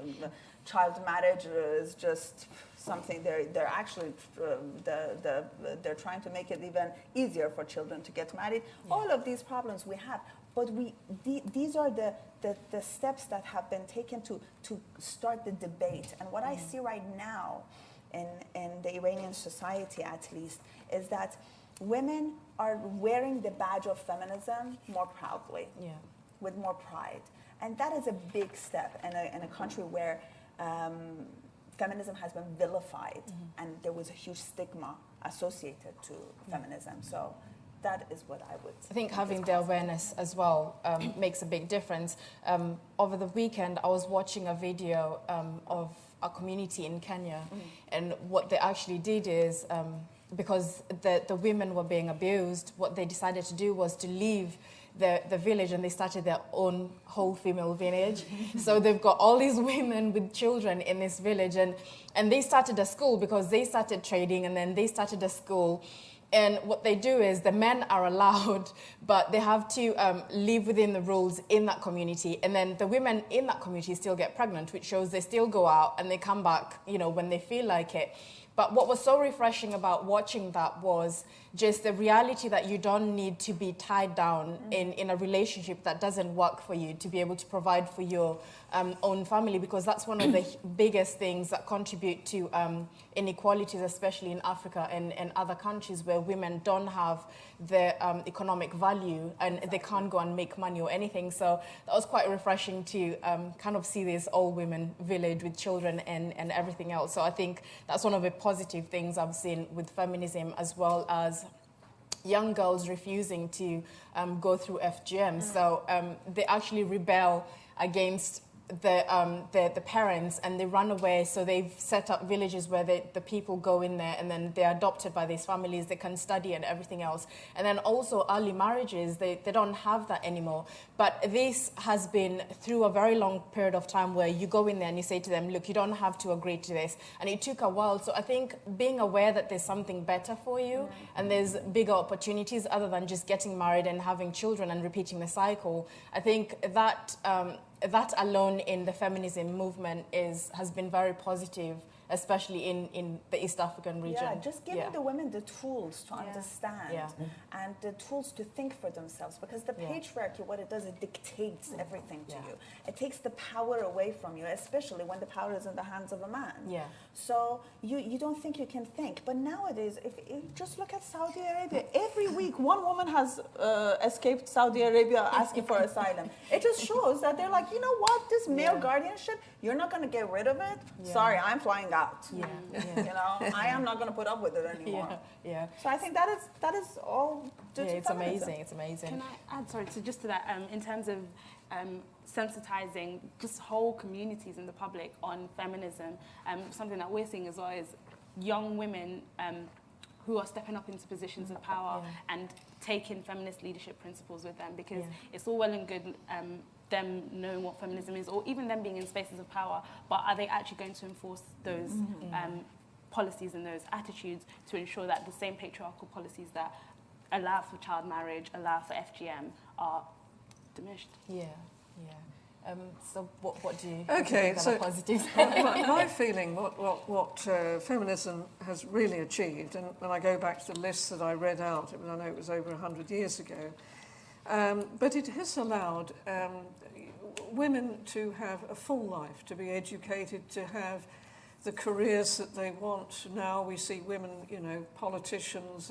Speaker 4: Child marriage is just something they're actually they're trying to make it even easier for children to get married. Yeah. All of these problems we have, but these are the steps that have been taken to start the debate. And what I see right now in the Iranian society, at least, is that women are wearing the badge of feminism more proudly, with more pride. And that is a big step in a country where feminism has been vilified, and there was a huge stigma associated to feminism. So that is what I would say.
Speaker 1: I think having the awareness as well makes a big difference. Over the weekend, I was watching a video of a community in Kenya, and what they actually did is, because the women were being abused, what they decided to do was to leave the village, and they started their own whole female village. So they've got all these women with children in this village, and they started a school because they started trading, and then they started a school. And what they do is the men are allowed, but they have to live within the rules in that community. And then the women in that community still get pregnant, which shows they still go out and they come back, when they feel like it. But what was so refreshing about watching that was just the reality that you don't need to be tied down in a relationship that doesn't work for you to be able to provide for your own family, because that's one of the biggest things that contribute to inequalities, especially in Africa and other countries where women don't have the economic value and they can't go and make money or anything. So that was quite refreshing to kind of see this all-women village with children and everything else. So I think that's one of the positive things I've seen with feminism, as well as young girls refusing to go through FGM. So they actually rebel against the parents, and they run away. So they've set up villages where the people go in there, and then they're adopted by these families. They can study and everything else. And then also early marriages, they don't have that anymore. But this has been through a very long period of time where you go in there and you say to them, look, you don't have to agree to this. And it took a while. So I think being aware that there's something better for you and there's bigger opportunities other than just getting married and having children and repeating the cycle, I think that that alone in the feminism movement has been very positive, especially in the East African region.
Speaker 4: Yeah, just giving the women the tools to understand and the tools to think for themselves, because the patriarchy, what it does, it dictates everything to you. It takes the power away from you, especially when the power is in the hands of a man. Yeah. So you don't think you can think. But nowadays, if just look at Saudi Arabia. Every week, one woman has escaped Saudi Arabia asking for asylum. It just shows that they're like, you know what, this male guardianship, you're not going to get rid of it. Sorry, I'm flying out. You know, I am not going to put up with it anymore. So I think that is all due to
Speaker 1: it's
Speaker 4: feminism.
Speaker 1: amazing. It's amazing.
Speaker 3: Can I add, sorry, so just to that, in terms of sensitizing just whole communities in the public on feminism, something that we're seeing as well is young women who are stepping up into positions of power and taking feminist leadership principles with them, because it's all well and good them knowing what feminism is, or even them being in spaces of power, but are they actually going to enforce those policies and those attitudes to ensure that the same patriarchal policies that allow for child marriage, allow for FGM, are diminished?
Speaker 1: So what do you
Speaker 2: Okay,
Speaker 1: think
Speaker 2: so
Speaker 1: are positives?
Speaker 2: my feeling, what feminism has really achieved, and when I go back to the list that I read out, I know it was over 100 years ago, but it has allowed women to have a full life, to be educated, to have the careers that they want. Now we see women, politicians.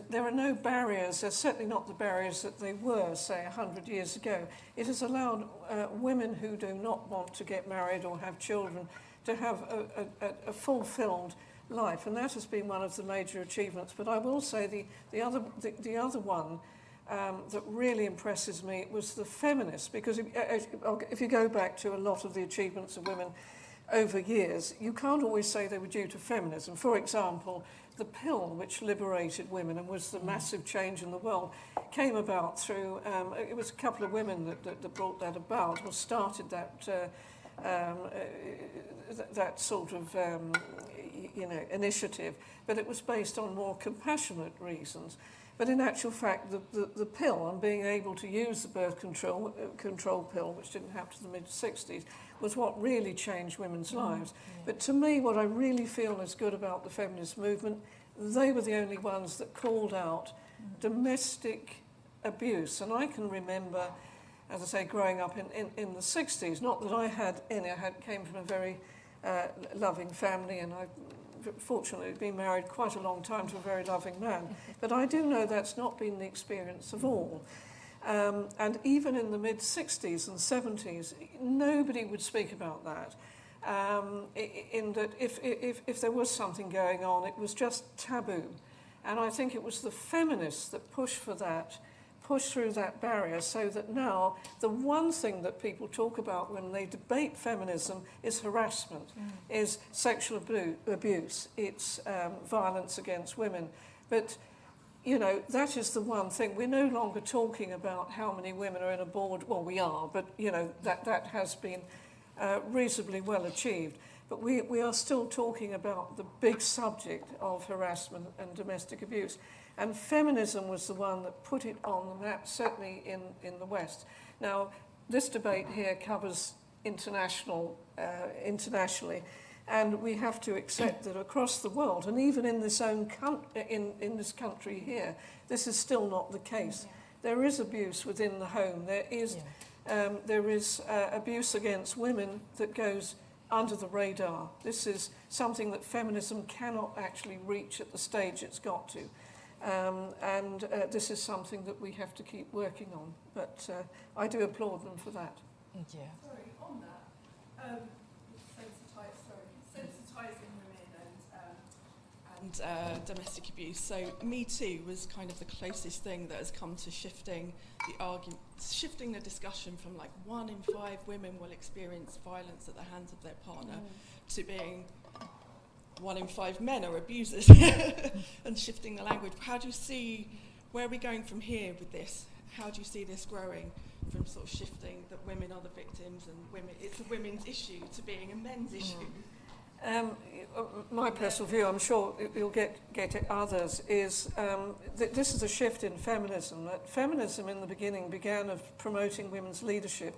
Speaker 2: There are no barriers. There's certainly not the barriers that they were, say, 100 years ago. It has allowed women who do not want to get married or have children to have a fulfilled life, and that has been one of the major achievements. But I will say the other one that really impresses me was the feminists, because if you go back to a lot of the achievements of women over years, you can't always say they were due to feminism. For example, the pill, which liberated women and was the massive change in the world, came about through, it was a couple of women that brought that about, or started that sort of initiative, but it was based on more compassionate reasons. But in actual fact, the pill, and being able to use the birth control pill, which didn't happen to the mid-60s, was what really changed women's lives. But to me, what I really feel is good about the feminist movement, they were the only ones that called out domestic abuse. And I can remember, as I say, growing up in the 60s, not that I had any, came from a very loving family, and I fortunately been married quite a long time to a very loving man, but I do know that's not been the experience of all. And even in the mid-60s and 70s, nobody would speak about that. In that if there was something going on, it was just taboo. And I think it was the feminists that pushed for that, pushed through that barrier, so that now the one thing that people talk about when they debate feminism is harassment, is sexual abuse, it's violence against women. But, you know, that is the one thing. We're no longer talking about how many women are in a board. Well, we are, but, you know, that has been reasonably well achieved. But we are still talking about the big subject of harassment and domestic abuse. And feminism was the one that put it on the map, certainly in the West. Now, this debate here covers internationally, and we have to accept that across the world, and even in this in this country here, this is still not the case. Yeah. There is abuse within the home. There is abuse against women that goes under the radar. This is something that feminism cannot actually reach at the stage it's got to. This is something that we have to keep working on. But I do applaud them for that.
Speaker 1: Yeah.
Speaker 8: Sorry, on that, sensitising women and domestic abuse. So Me Too was kind of the closest thing that has come to shifting the argument, shifting the discussion from like 1 in 5 women will experience violence at the hands of their partner to being 1 in 5 men are abusers and shifting the language. How do you see, where are we going from here with this? How do you see this growing from sort of shifting that women are the victims and it's a women's issue to being a men's issue?
Speaker 2: My personal view, I'm sure you'll get it others, is this is a shift in feminism. Feminism in the beginning began of promoting women's leadership.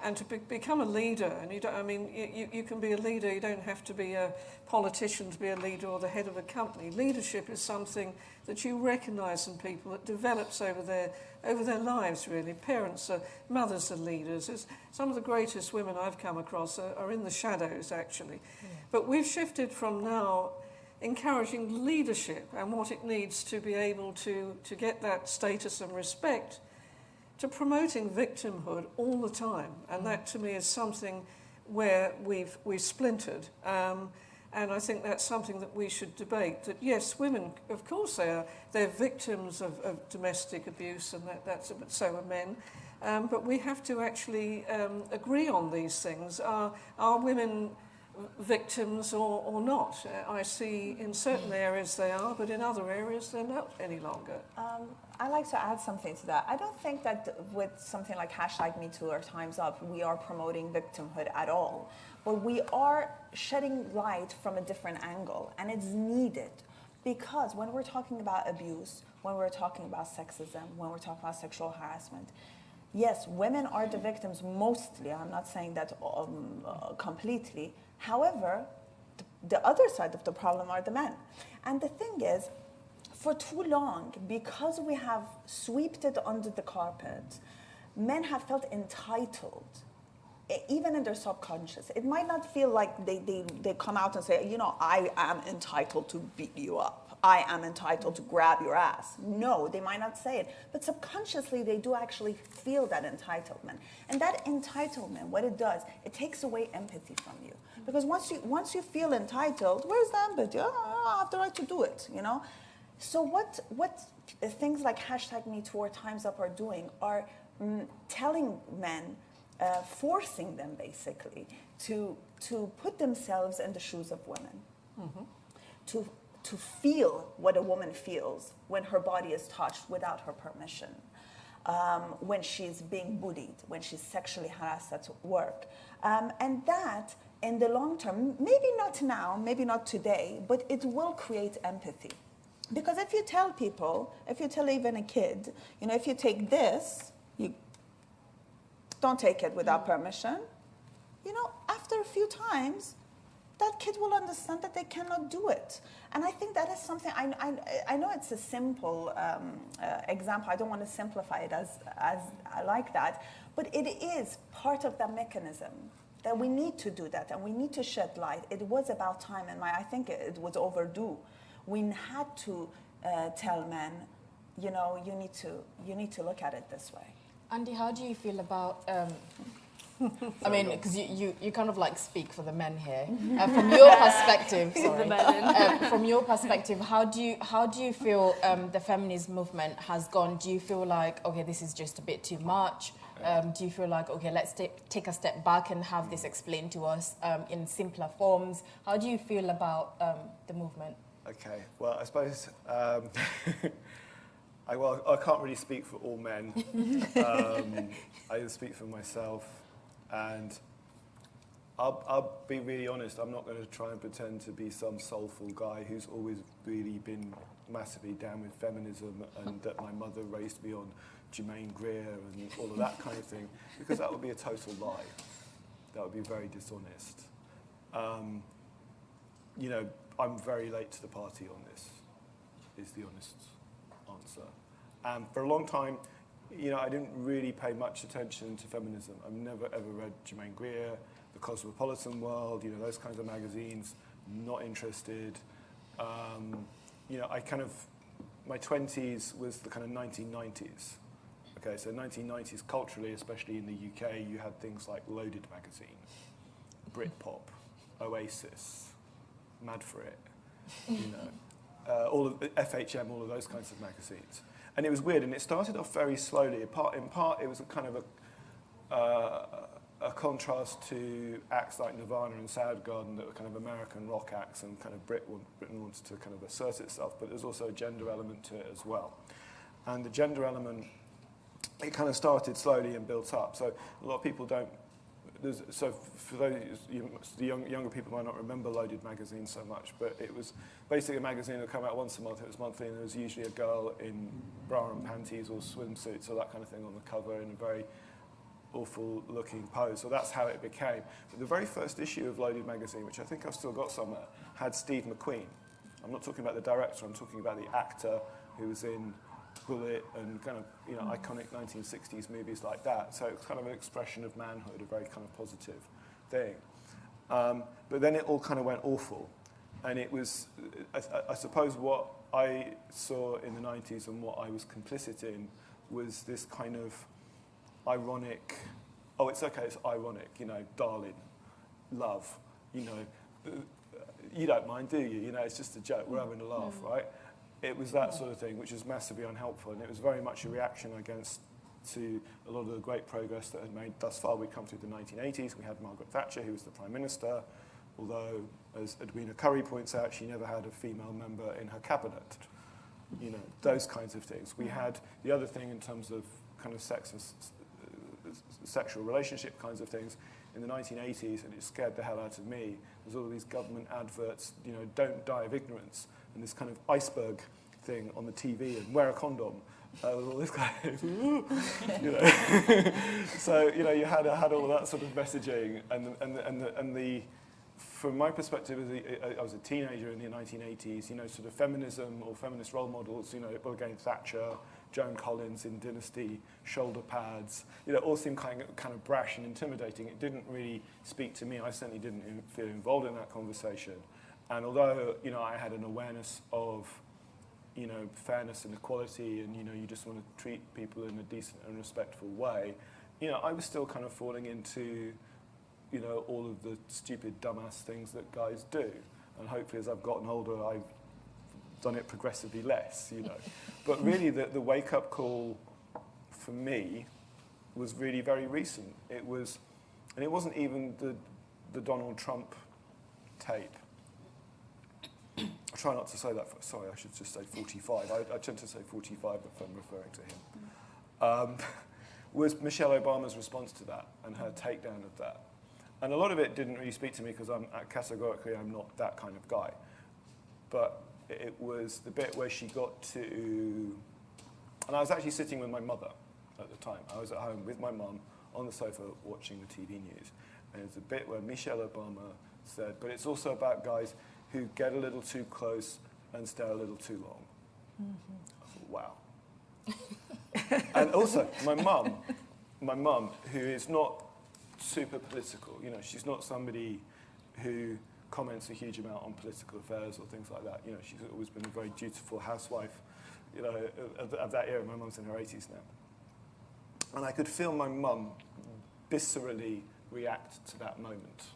Speaker 2: And to become a leader, and you can be a leader, you don't have to be a politician to be a leader or the head of a company. Leadership is something that you recognise in people, that develops over their lives, really. Parents are, mothers are leaders. Some of the greatest women I've come across are in the shadows, actually. Yeah. But we've shifted from now encouraging leadership and what it needs to be able to get that status and respect, to promoting victimhood all the time. And that to me is something where we've splintered. And I think that's something that we should debate, that yes, women, of course they're victims of domestic abuse, and so are men. But we have to actually agree on these things. Are women victims or not? I see in certain areas they are, but in other areas they're not any longer.
Speaker 4: I'd like to add something to that. I don't think that with something like #MeToo or Time's Up, we are promoting victimhood at all. But we are shedding light from a different angle, and it's needed. Because when we're talking about abuse, when we're talking about sexism, when we're talking about sexual harassment, yes, women are the victims mostly. I'm not saying that completely. However, the other side of the problem are the men. And the thing is, for too long, because we have swept it under the carpet, men have felt entitled, even in their subconscious. It might not feel like they come out and say, I am entitled to beat you up. I am entitled to grab your ass. No, they might not say it. But subconsciously, they do actually feel that entitlement. And that entitlement, what it does, it takes away empathy from you. Because once you feel entitled, where's the empathy? Oh, I have the right to do it, So what things like #MeToo or Time's Up are doing are telling men, forcing them basically to put themselves in the shoes of women, to feel what a woman feels when her body is touched without her permission, when she's being bullied, when she's sexually harassed at work. And that, in the long term, maybe not now, maybe not today, but it will create empathy. Because if you tell people, if you tell even a kid, if you take this, you don't take it without permission, after a few times, that kid will understand that they cannot do it. And I think that is something, I know it's a simple example, I don't want to simplify it as I like that, but it is part of that mechanism. that we need to do that and we need to shed light. It was about time, and I think it was overdue. We had to tell men, you know, you need to look at it this way.
Speaker 1: Andy, how do you feel about? I mean, because you kind of like speak for the men here. From your perspective, from your perspective, how do you feel the feminist movement has gone? Do you feel like, okay, this is just a bit too much? Do you feel like, okay, let's take a step back and have this explained to us in simpler forms? How do you feel about the movement?
Speaker 6: Okay, well, I suppose I can't really speak for all men. I speak for myself, and I'll be really honest. I'm not going to try and pretend to be some soulful guy who's always really been massively down with feminism and that my mother raised me on Germaine Greer and all of that kind of thing, because that would be a total lie. That would be very dishonest. You know, I'm very late to the party on this, is the honest answer. And for a long time, you know, I didn't really pay much attention to feminism. I've never ever read Germaine Greer, The Cosmopolitan World, you know, those kinds of magazines, not interested. You know, my 20s was the kind of 1990s. Okay, so 1990s culturally, especially in the UK, you had things like Loaded magazine, Britpop, Oasis, Mad for It, you know, all of FHM, all of those kinds of magazines. And it was weird, and it started off very slowly. In part, it was a kind of a contrast to acts like Nirvana and Soundgarden that were kind of American rock acts, and kind of Britain wanted to kind of assert itself, but there's also a gender element to it as well. And the gender element, it kind of started slowly and built up. So a lot of people don't. So for those the younger people might not remember Loaded magazine so much, but it was basically a magazine that would come out once a month. It was monthly, and there was usually a girl in bra and panties or swimsuits or that kind of thing on the cover in a very awful looking pose. So that's how it became. But the very first issue of Loaded magazine, which I think I've still got somewhere, had Steve McQueen. I'm not talking about the director, I'm talking about the actor who was in Bullet and kind of, you know, iconic 1960s movies like that. So it's kind of an expression of manhood, a very kind of positive thing. But then it all kind of went awful. And it was, I suppose what I saw in the 90s and what I was complicit in was this kind of ironic, oh, it's okay, it's ironic, you know, darling, love, you know, you don't mind, do you? You know, it's just a joke, we're having a laugh, right? It was that sort of thing, which was massively unhelpful, and it was very much a reaction to a lot of the great progress that had made thus far. We'd come through the 1980s, we had Margaret Thatcher, who was the Prime Minister, although, as Edwina Currie points out, she never had a female member in her cabinet. You know, those kinds of things. We had the other thing in terms of kind of sexual relationship kinds of things in the 1980s, and it scared the hell out of me. There's all of these government adverts, you know, don't die of ignorance, and this kind of iceberg thing on the TV, and wear a condom. All this kind of, you know. So, you know, you had all that sort of messaging, and the from my perspective, I was a teenager in the 1980s, you know, sort of feminism or feminist role models, you know, well, again, Thatcher, Joan Collins in Dynasty, shoulder pads, you know, all seemed kind of brash and intimidating. It didn't really speak to me. I certainly didn't feel involved in that conversation. And although, you know, I had an awareness of, you know, fairness and equality, and, you know, you just want to treat people in a decent and respectful way, you know, I was still kind of falling into, you know, all of the stupid, dumbass things that guys do. And hopefully as I've gotten older, I've done it progressively less, you know. But really the wake-up call for me was really very recent. It was, and it wasn't even the Donald Trump tape. I try not to say that, sorry, I should just say 45. I tend to say 45 if I'm referring to him. Was Michelle Obama's response to that and her takedown of that. And a lot of it didn't really speak to me because categorically I'm not that kind of guy. But it was the bit where she got to, and I was actually sitting with my mother at the time. I was at home with my mum on the sofa watching the TV news. And it's a bit where Michelle Obama said, but it's also about guys who get a little too close and stay a little too long. Mm-hmm. I thought, wow. And also, my mum, who is not super political. You know, she's not somebody who comments a huge amount on political affairs or things like that. You know, she's always been a very dutiful housewife, you know, of that era. My mum's in her 80s now. And I could feel my mum viscerally react to that moment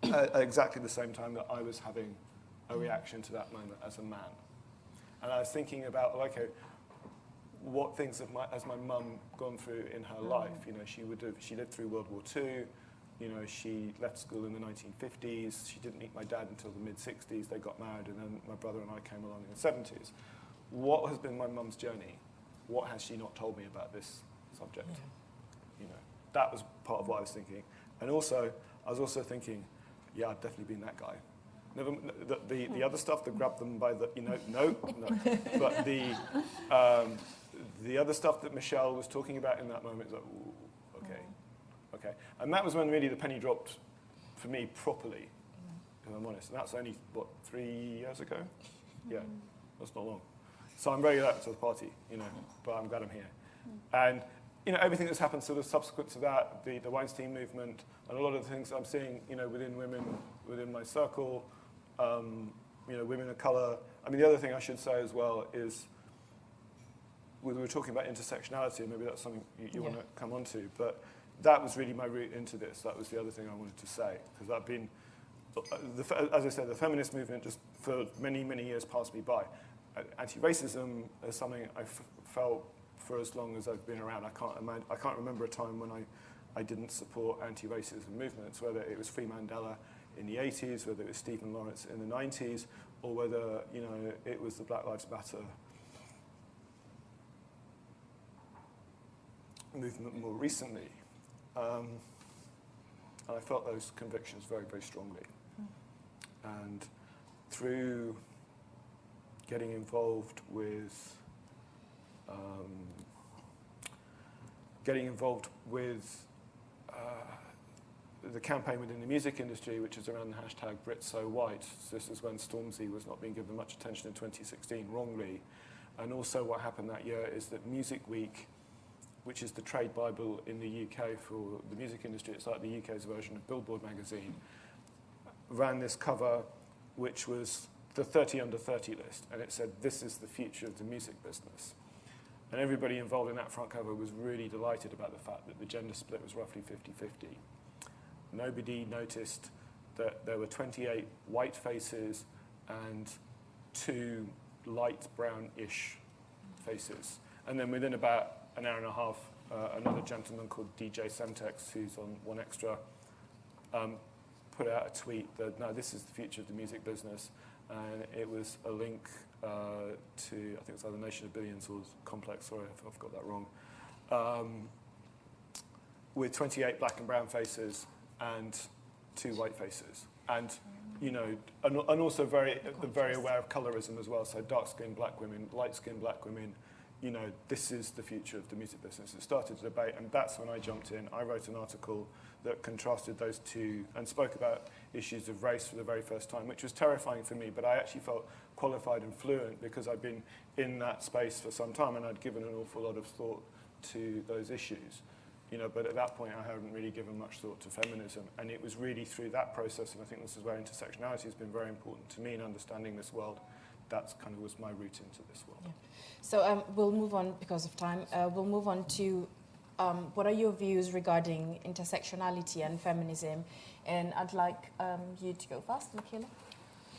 Speaker 6: at exactly the same time that I was having a reaction to that moment as a man. And I was thinking about, okay, what things has my mum gone through in her life? You know, she lived through World War II. You know, she left school in the 1950s. She didn't meet my dad until the mid-60s. They got married, and then my brother and I came along in the 70s. What has been my mum's journey? What has she not told me about this subject? You know, that was part of what I was thinking. And also, I was also thinking, yeah, I've definitely been that guy. Never, the other stuff that grabbed them by the, you know, no. But the other stuff that Michelle was talking about in that moment is like, ooh, okay. And that was when really the penny dropped for me properly, if I'm honest. And that's only, 3 years ago? Yeah, that's not long. So I'm very late to the party, you know, but I'm glad I'm here. And, you know, everything that's happened sort of subsequent to that, the Weinstein movement, and a lot of the things I'm seeing, you know, within women, within my circle, you know, women of colour. I mean, the other thing I should say as well is, we were talking about intersectionality, and maybe that's something you want to come on to, but that was really my route into this. That was the other thing I wanted to say, because I've been, as I said, the feminist movement just for many, many years passed me by. Anti-racism is something I've felt for as long as I've been around. I can't remember a time when I didn't support anti-racism movements, whether it was Free Mandela in the 80s, whether it was Stephen Lawrence in the 90s, or whether, you know, it was the Black Lives Matter movement more recently. And I felt those convictions very, very strongly. And through getting involved with the campaign within the music industry, which is around the hashtag BritSoWhite. This is when Stormzy was not being given much attention in 2016, wrongly. And also what happened that year is that Music Week, which is the trade Bible in the UK for the music industry, it's like the UK's version of Billboard magazine, ran this cover, which was the 30 under 30 list, and it said, "This is the future of the music business." And everybody involved in that front cover was really delighted about the fact that the gender split was roughly 50-50. Nobody noticed that there were 28 white faces and 2 light brown-ish faces. And then within about an hour and a half, another gentleman called DJ Semtex, who's on One Extra, put out a tweet that, no, this is the future of the music business. And it was a link to, I think it's either Nation of Billions or Complex, sorry if I've got that wrong, with 28 black and brown faces and 2 white faces. And, you know, and also very aware of colorism as well. So dark-skinned black women, light-skinned black women, you know, this is the future of the music business. It started a debate, and that's when I jumped in. I wrote an article that contrasted those two and spoke about issues of race for the very first time, which was terrifying for me, but I actually felt qualified and fluent because I'd been in that space for some time and I'd given an awful lot of thought to those issues. You know, but at that point I hadn't really given much thought to feminism, and it was really through that process, and I think this is where intersectionality has been very important to me in understanding this world. That's kind of was my route into this world.
Speaker 1: Yeah. So we'll move on because of time. We'll move on to what are your views regarding intersectionality and feminism? And I'd like you to go first, Markella.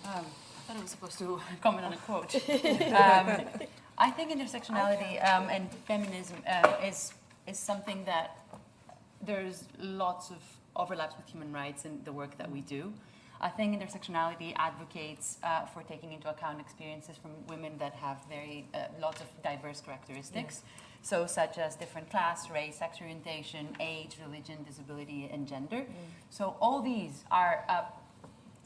Speaker 5: I thought I was supposed to comment on a quote. I think intersectionality and feminism is something that there's lots of overlaps with human rights in the work that we do. I think intersectionality advocates for taking into account experiences from women that have very lots of diverse characteristics, so such as different class, race, sex orientation, age, religion, disability, and gender. So all these are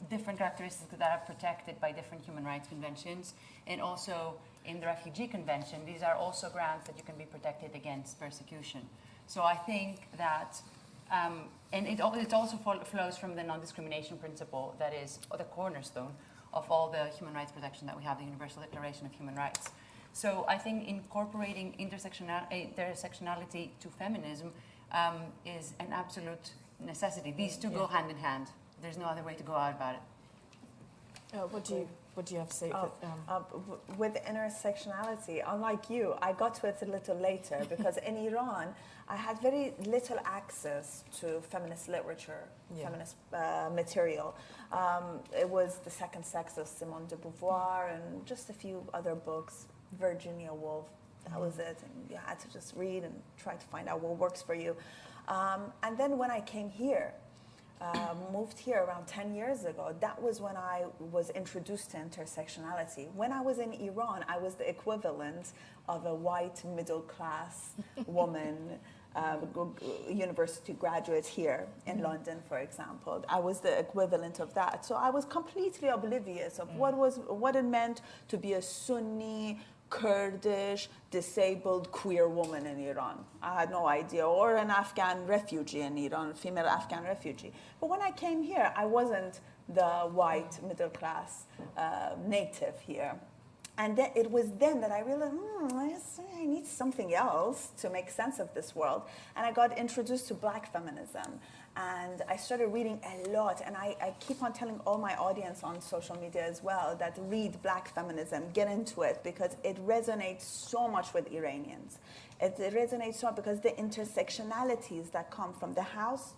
Speaker 5: different characteristics that are protected by different human rights conventions, and also in the Refugee Convention, these are also grounds that you can be protected against persecution. So I think that and it also flows from the non-discrimination principle that is the cornerstone of all the human rights protection that we have, the Universal Declaration of Human Rights. So I think incorporating intersectionality to feminism is an absolute necessity. These two go hand in hand. There's no other way to go out about it.
Speaker 1: What do you have to say?
Speaker 4: With intersectionality, unlike you, I got to it a little later because in Iran, I had very little access to feminist literature, feminist material. It was The Second Sex of Simone de Beauvoir and just a few other books, Virginia Woolf, that was it. And you had to just read and try to find out what works for you. And then when I came here, moved here around 10 years ago, that was when I was introduced to intersectionality. When I was in Iran, I was the equivalent of a white middle-class woman, university graduate here in London, for example. I was the equivalent of that. So I was completely oblivious of what it meant to be a Sunni, Kurdish, disabled, queer woman in Iran. I had no idea. Or an Afghan refugee in Iran, female Afghan refugee. But when I came here, I wasn't the white middle class native here. And then it was then that I realized, I need something else to make sense of this world. And I got introduced to Black feminism. And I started reading a lot. And I keep on telling all my audience on social media as well that read Black feminism, get into it, because it resonates so much with Iranians. It resonates so much because the intersectionalities that come from the house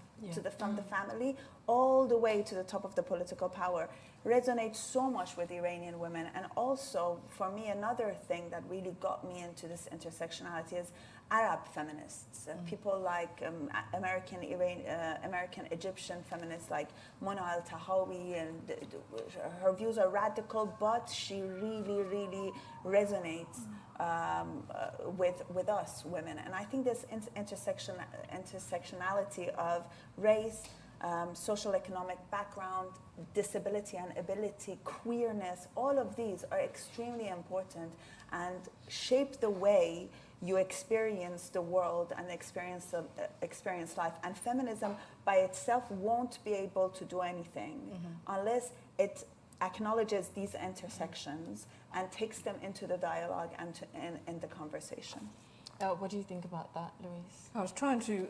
Speaker 4: from the family all the way to the top of the political power resonates so much with Iranian women. And also, for me, another thing that really got me into this intersectionality is Arab feminists, people like American Egyptian feminists like Mona al-Tahawi, and her views are radical, but she really, really resonates with us women. And I think this intersectionality of race, social economic background, disability and ability, queerness, all of these are extremely important and shape the way you experience the world and experience life. And feminism by itself won't be able to do anything unless it acknowledges these intersections and takes them into the dialogue and in the conversation.
Speaker 1: What do you think about that, Louise?
Speaker 2: I was trying to,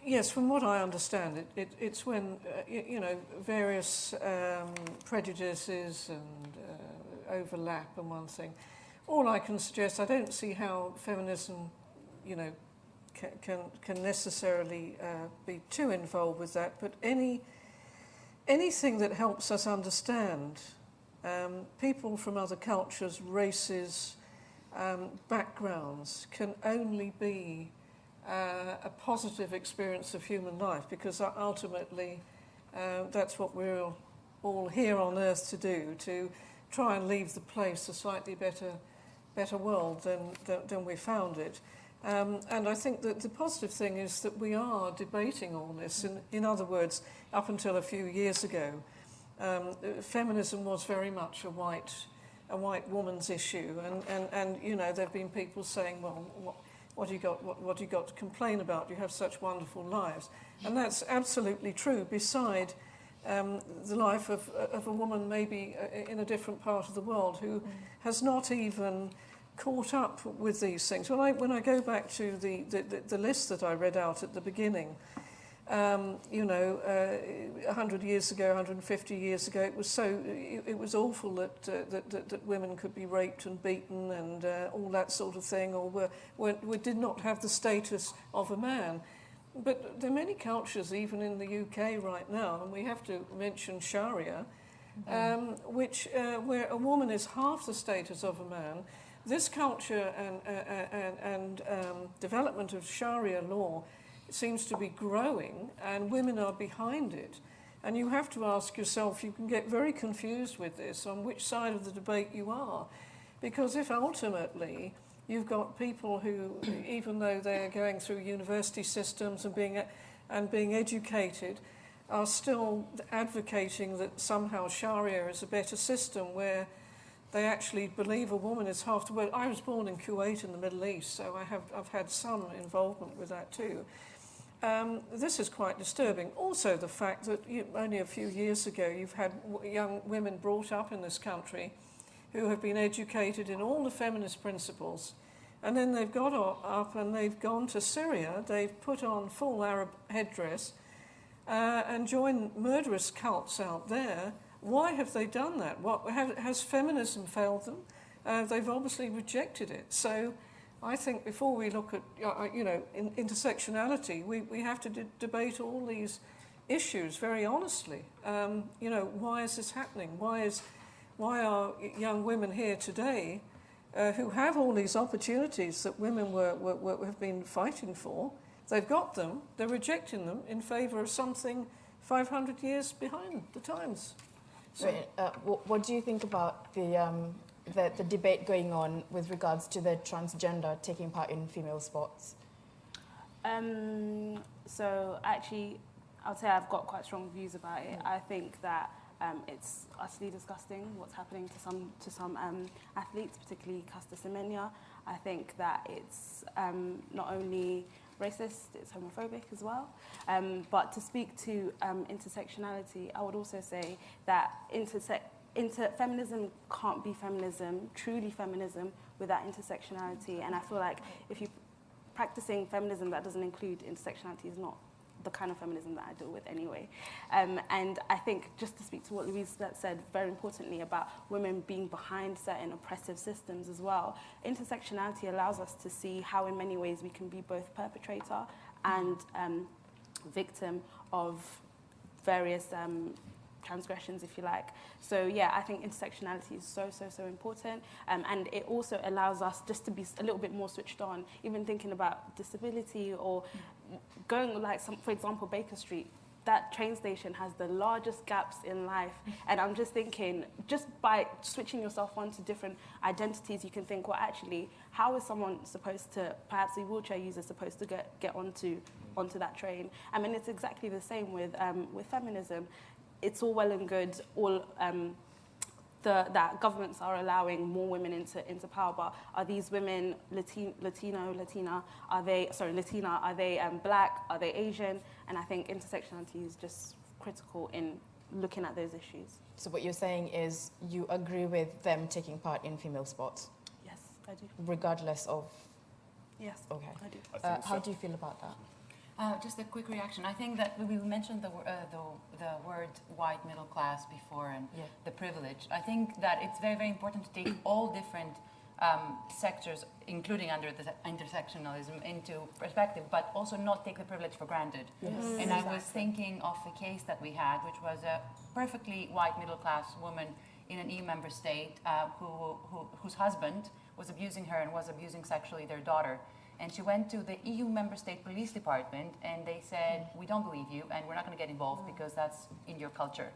Speaker 2: yes, from what I understand, it's when, various prejudices and overlap and one thing. All I can suggest, I don't see how feminism, can necessarily be too involved with that, but anything that helps us understand people from other cultures, races, backgrounds can only be a positive experience of human life, because ultimately that's what we're all here on earth to do, to try and leave the place a slightly better world than we found it. And I think that the positive thing is that we are debating all this. In other words, up until a few years ago, feminism was very much a white woman's issue, and there have been people saying, well, what do you got to complain about? You have such wonderful lives, and that's absolutely true. Beside the life of a woman maybe in a different part of the world who has not even caught up with these things. When I go back to the list that I read out at the beginning, 100 years ago, 150 years ago, it was awful that women could be raped and beaten and all that sort of thing, or we did not have the status of a man. But there are many cultures, even in the UK right now, and we have to mention Sharia, where a woman is half the status of a man. This culture and development of Sharia law seems to be growing, and women are behind it. And you have to ask yourself, you can get very confused with this, on which side of the debate you are. Because if ultimately you've got people who, even though they're going through university systems and being educated, are still advocating that somehow Sharia is a better system, where they actually believe a woman is half the world. I was born in Kuwait in the Middle East, so I've had some involvement with that too. This is quite disturbing. Also, the fact that only a few years ago you've had young women brought up in this country who have been educated in all the feminist principles And then they've got up and they've gone to Syria, they've put on full Arab headdress and joined murderous cults out there. Why have they done that? Has feminism failed them? They've obviously rejected it. So I think before we look at, intersectionality, we have to debate all these issues very honestly. Why is this happening? Why are young women here today who have all these opportunities that women have been fighting for? They've got them, they're rejecting them in favour of something 500 years behind the times. So,
Speaker 1: what do you think about the debate going on with regards to the transgender taking part in female sports?
Speaker 3: So actually, I'll say I've got quite strong views about it. I think that it's utterly disgusting what's happening to some athletes, particularly Caster Semenya. I think that it's not only racist, it's homophobic as well. But to speak to intersectionality, I would also say that feminism can't be truly feminism, without intersectionality. And I feel like if you're practicing feminism that doesn't include intersectionality is not the kind of feminism that I deal with anyway. And I think, just to speak to what Louise said very importantly about women being behind certain oppressive systems as well, intersectionality allows us to see how in many ways we can be both perpetrator and victim of various transgressions, if you like. So yeah, I think intersectionality is so important, and it also allows us just to be a little bit more switched on, even thinking about disability or going for example, Baker Street. That train station has the largest gaps in life, and I'm just thinking, just by switching yourself on to different identities, you can think, well, actually, how is someone supposed to, perhaps a wheelchair user, supposed to get onto that train? I mean, it's exactly the same with feminism. It's all well and good, that governments are allowing more women into power, but are these women Latina? Are they black? Are they Asian? And I think intersectionality is just critical in looking at those issues.
Speaker 1: So what you're saying is you agree with them taking part in female sports?
Speaker 3: Yes, I do.
Speaker 1: Regardless of...
Speaker 3: Yes,
Speaker 1: okay.
Speaker 3: I do.
Speaker 1: How do you feel about that?
Speaker 5: Just a quick reaction. I think that we mentioned the word white middle class before and the privilege. I think that it's very, very important to take all different sectors, including under the intersectionalism, into perspective, but also not take the privilege for granted.
Speaker 1: Yes.
Speaker 5: And I was thinking of a case that we had, which was a perfectly white middle class woman in an EU member state whose husband was abusing her and was abusing sexually their daughter. And she went to the EU member state police department and they said, we don't believe you and we're not going to get involved because that's in your culture.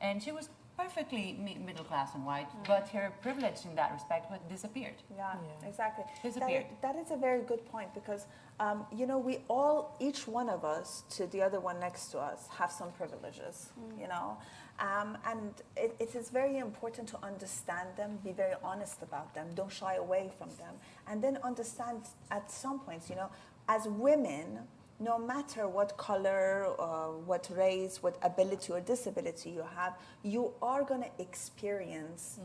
Speaker 5: And she was perfectly middle class and white, but her privilege in that respect disappeared.
Speaker 4: Yeah, exactly.
Speaker 5: Disappeared.
Speaker 4: That is a very good point because, each one of us to the other one next to us have some privileges, and it is very important to understand them, be very honest about them, don't shy away from them, and then understand at some points, as women, no matter what color, what race, what ability or disability you have, you are going to experience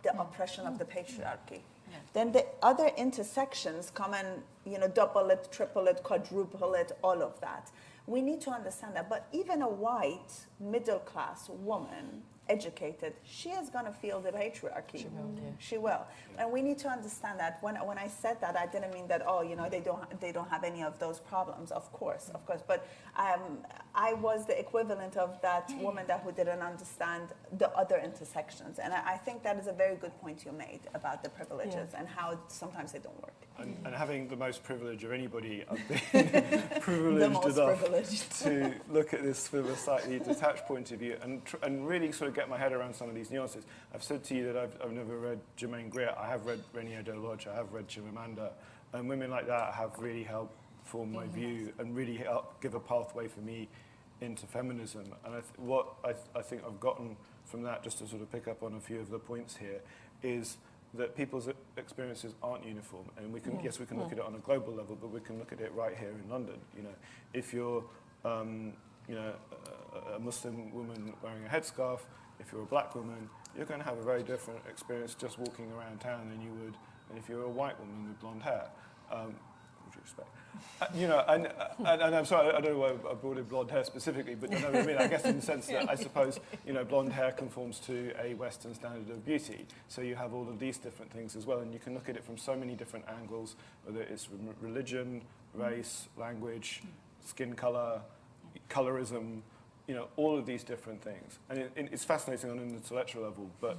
Speaker 4: the oppression of the patriarchy. Yeah. Then the other intersections come and, double it, triple it, quadruple it, all of that. We need to understand that. But even a white, middle-class woman, educated, she is going to feel the patriarchy. She will, yeah. She will. Yeah. And we need to understand that. When I said that, I didn't mean that, they don't have any of those problems, of course. But I was the equivalent of that woman who didn't understand the other intersections. And I think that is a very good point you made about the privileges and how sometimes they don't work.
Speaker 6: And having the most privilege of anybody, I've been privileged enough to look at this from a slightly detached point of view and really sort of get my head around some of these nuances. I've said to you that I've never read Germaine Greer. I have read Renier Lodge. I have read Chimamanda. And women like that have really helped form my view and really helped give a pathway for me into feminism. And what I think I've gotten from that, just to sort of pick up on a few of the points here, is that people's experiences aren't uniform, and we can we can look at it on a global level, but we can look at it right here in London. If you're a Muslim woman wearing a headscarf, if you're a black woman, you're going to have a very different experience just walking around town than you would And if you're a white woman with blonde hair, what do you expect? And I'm sorry, I don't know why I brought in blonde hair specifically, but you know what I mean? I guess in the sense that I suppose, blonde hair conforms to a Western standard of beauty. So you have all of these different things as well, and you can look at it from so many different angles, whether it's religion, race, language, skin color, colorism, all of these different things. And it's fascinating on an intellectual level, but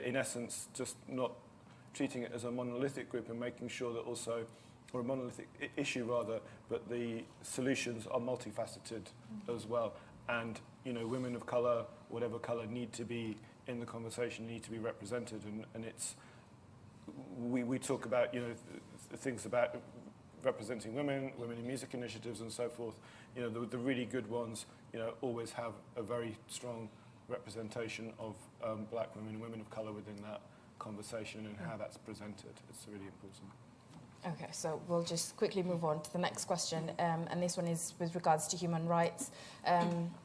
Speaker 6: in essence, just not treating it as a monolithic group and making sure that also, or a monolithic issue rather, but the solutions are multifaceted as well. And, women of colour, whatever colour, need to be in the conversation, need to be represented. And it's, we talk about, things about representing women in music initiatives and so forth. The really good ones, always have a very strong representation of black women and women of colour within that conversation and how that's presented. It's really important.
Speaker 1: Okay, so we'll just quickly move on to the next question, and this one is with regards to human rights.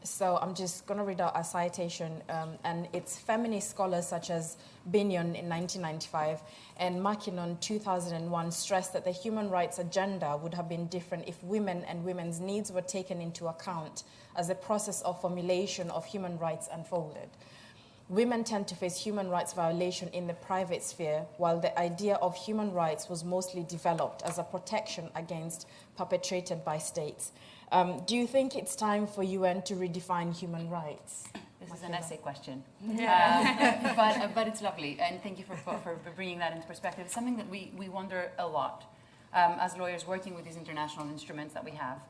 Speaker 1: So I'm just going to read out a citation, and it's feminist scholars such as Binion in 1995 and Mackinnon 2001 stressed that the human rights agenda would have been different if women and women's needs were taken into account as the process of formulation of human rights unfolded. Women tend to face human rights violation in the private sphere, while the idea of human rights was mostly developed as a protection against perpetrated by states. Do you think it's time for UN to redefine human rights?
Speaker 5: This is an essay question, but it's lovely, and thank you for bringing that into perspective. It's something that we wonder a lot as lawyers working with these international instruments that we have.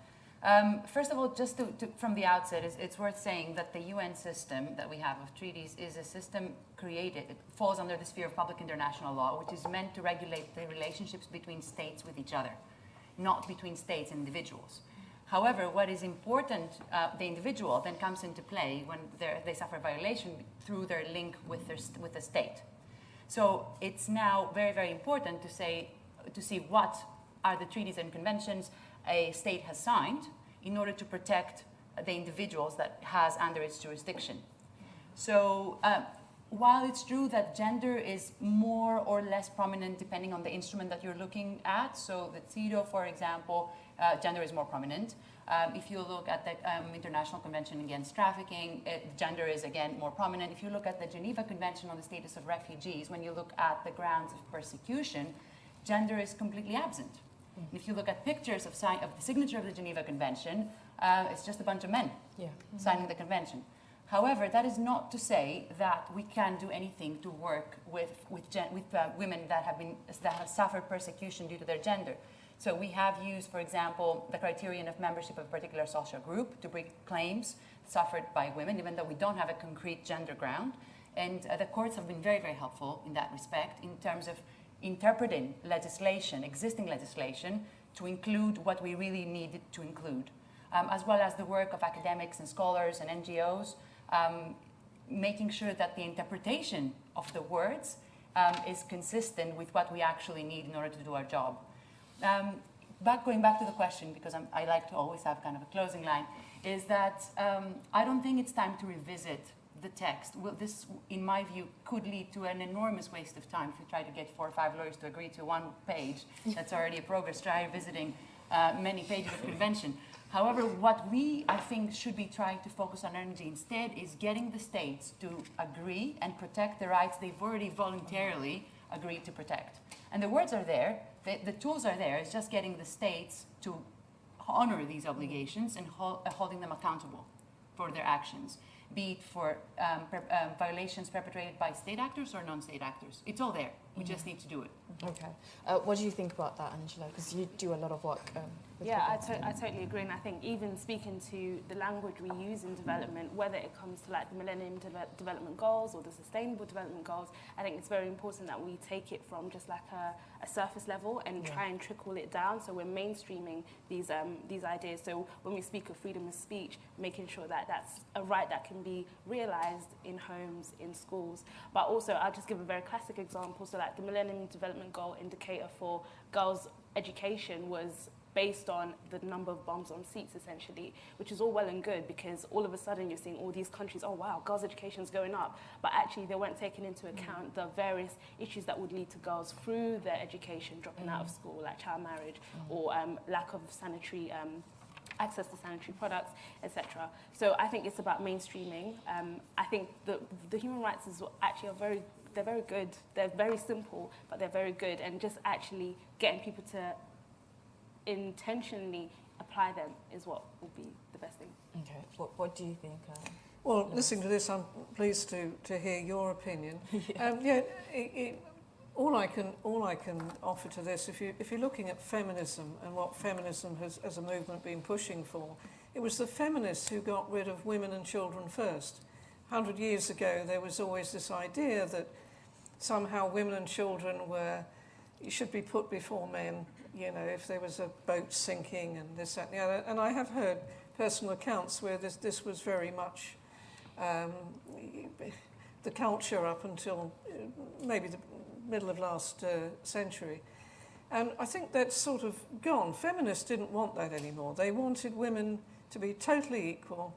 Speaker 5: First of all, just from the outset, it's worth saying that the UN system that we have of treaties is a system created, it falls under the sphere of public international law, which is meant to regulate the relationships between states with each other, not between states and individuals. However, what is important, the individual then comes into play when they suffer violation through their link with the state. So it's now very, very important to see what are the treaties and conventions a state has signed in order to protect the individuals that has under its jurisdiction. So while it's true that gender is more or less prominent depending on the instrument that you're looking at, so the CEDAW, for example, gender is more prominent. If you look at the International Convention Against Trafficking, gender is again more prominent. If you look at the Geneva Convention on the Status of Refugees, when you look at the grounds of persecution, gender is completely absent. If you look at pictures of the signature of the Geneva Convention, it's just a bunch of men signing the convention. However, that is not to say that we can't do anything to work with women that have suffered persecution due to their gender. So we have used, for example, the criterion of membership of a particular social group to bring claims suffered by women, even though we don't have a concrete gender ground. And the courts have been very, very helpful in that respect in terms of interpreting legislation, existing legislation, to include what we really needed to include, as well as the work of academics and scholars and NGOs, making sure that the interpretation of the words is consistent with what we actually need in order to do our job. Going back to the question, because I like to always have kind of a closing line, is that I don't think it's time to revisit the text. Well, this, in my view, could lead to an enormous waste of time if we try to get 4 or 5 lawyers to agree to one page. That's already a progress. Try visiting many pages of convention. However, what we, I think, should be trying to focus on energy instead is getting the states to agree and protect the rights they've already voluntarily agreed to protect. And the words are there, the tools are there, it's just getting the states to honor these obligations and holding them accountable for their actions, be it for violations perpetrated by state actors or non-state actors. It's all there. We just need to do it.
Speaker 1: Okay. What do you think about that, Angela? Because you do a lot of work with
Speaker 3: I totally agree. And I think even speaking to the language we use in development, whether it comes to like the Millennium Development Goals or the Sustainable Development Goals, I think it's very important that we take it from just like a surface level and try and trickle it down. So we're mainstreaming these ideas. So when we speak of freedom of speech, making sure that that's a right that can be realized in homes, in schools. But also, I'll just give a very classic example. So like the Millennium Development Goal indicator for girls' education was based on the number of bums on seats, essentially, which is all well and good because all of a sudden you're seeing all these countries, oh wow, girls' education is going up, but actually they weren't taking into account the various issues that would lead to girls through their education dropping out of school, like child marriage or lack of sanitary access to sanitary products, etc. So I think it's about mainstreaming. I think the human rights are very good. They're very simple, but they're very good, and just actually getting people to intentionally apply them is what will be the best thing.
Speaker 1: Okay. What do you think?
Speaker 2: Well, listening to this, I'm pleased to hear your opinion. All I can offer to this, if you're looking at feminism and what feminism has, as a movement, been pushing for, it was the feminists who got rid of women and children first. 100 years ago, there was always this idea that somehow women and children should be put before men. You know, if there was a boat sinking and this, that, and the other. And I have heard personal accounts where this was very much the culture up until maybe the middle of last century. And I think that's sort of gone. Feminists didn't want that anymore. They wanted women to be totally equal.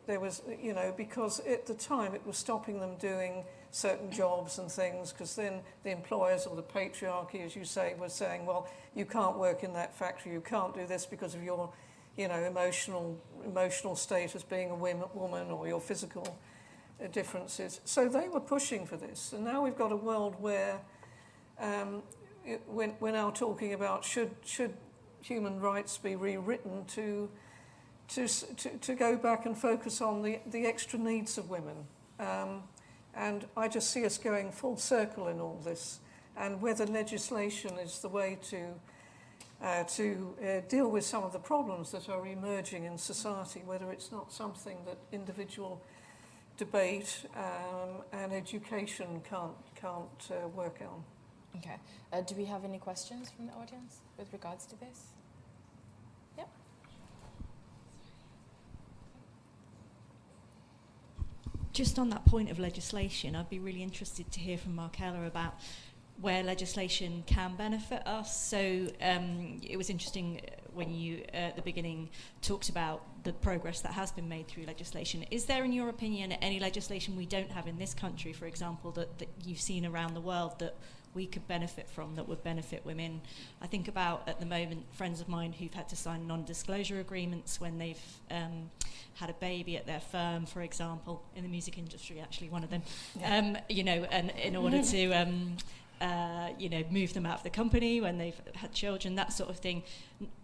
Speaker 2: There was, you know, because at the time it was stopping them doing certain jobs and things, because then the employers or the patriarchy, as you say, was saying, well, you can't work in that factory, you can't do this because of your, you know, emotional state as being a woman or your physical differences. So they were pushing for this, and now we've got a world where we're now talking about should human rights be rewritten to go back and focus on the extra needs of women. And I just see us going full circle in all this, and whether legislation is the way to deal with some of the problems that are emerging in society, whether it's not something that individual debate and education can't work on.
Speaker 1: Okay. Do we have any questions from the audience with regards to this? Yeah.
Speaker 9: Just on that point of legislation, I'd be really interested to hear from Markella about where legislation can benefit us. So it was interesting when you, at the beginning, talked about the progress that has been made through legislation. Is there, in your opinion, any legislation we don't have in this country, for example, that you've seen around the world that we could benefit from, that would benefit women? I think about, at the moment, friends of mine who've had to sign non-disclosure agreements when they've had a baby at their firm, for example, in the music industry, actually, one of them, you know, and in order to, you know, move them out of the company when they've had children, that sort of thing.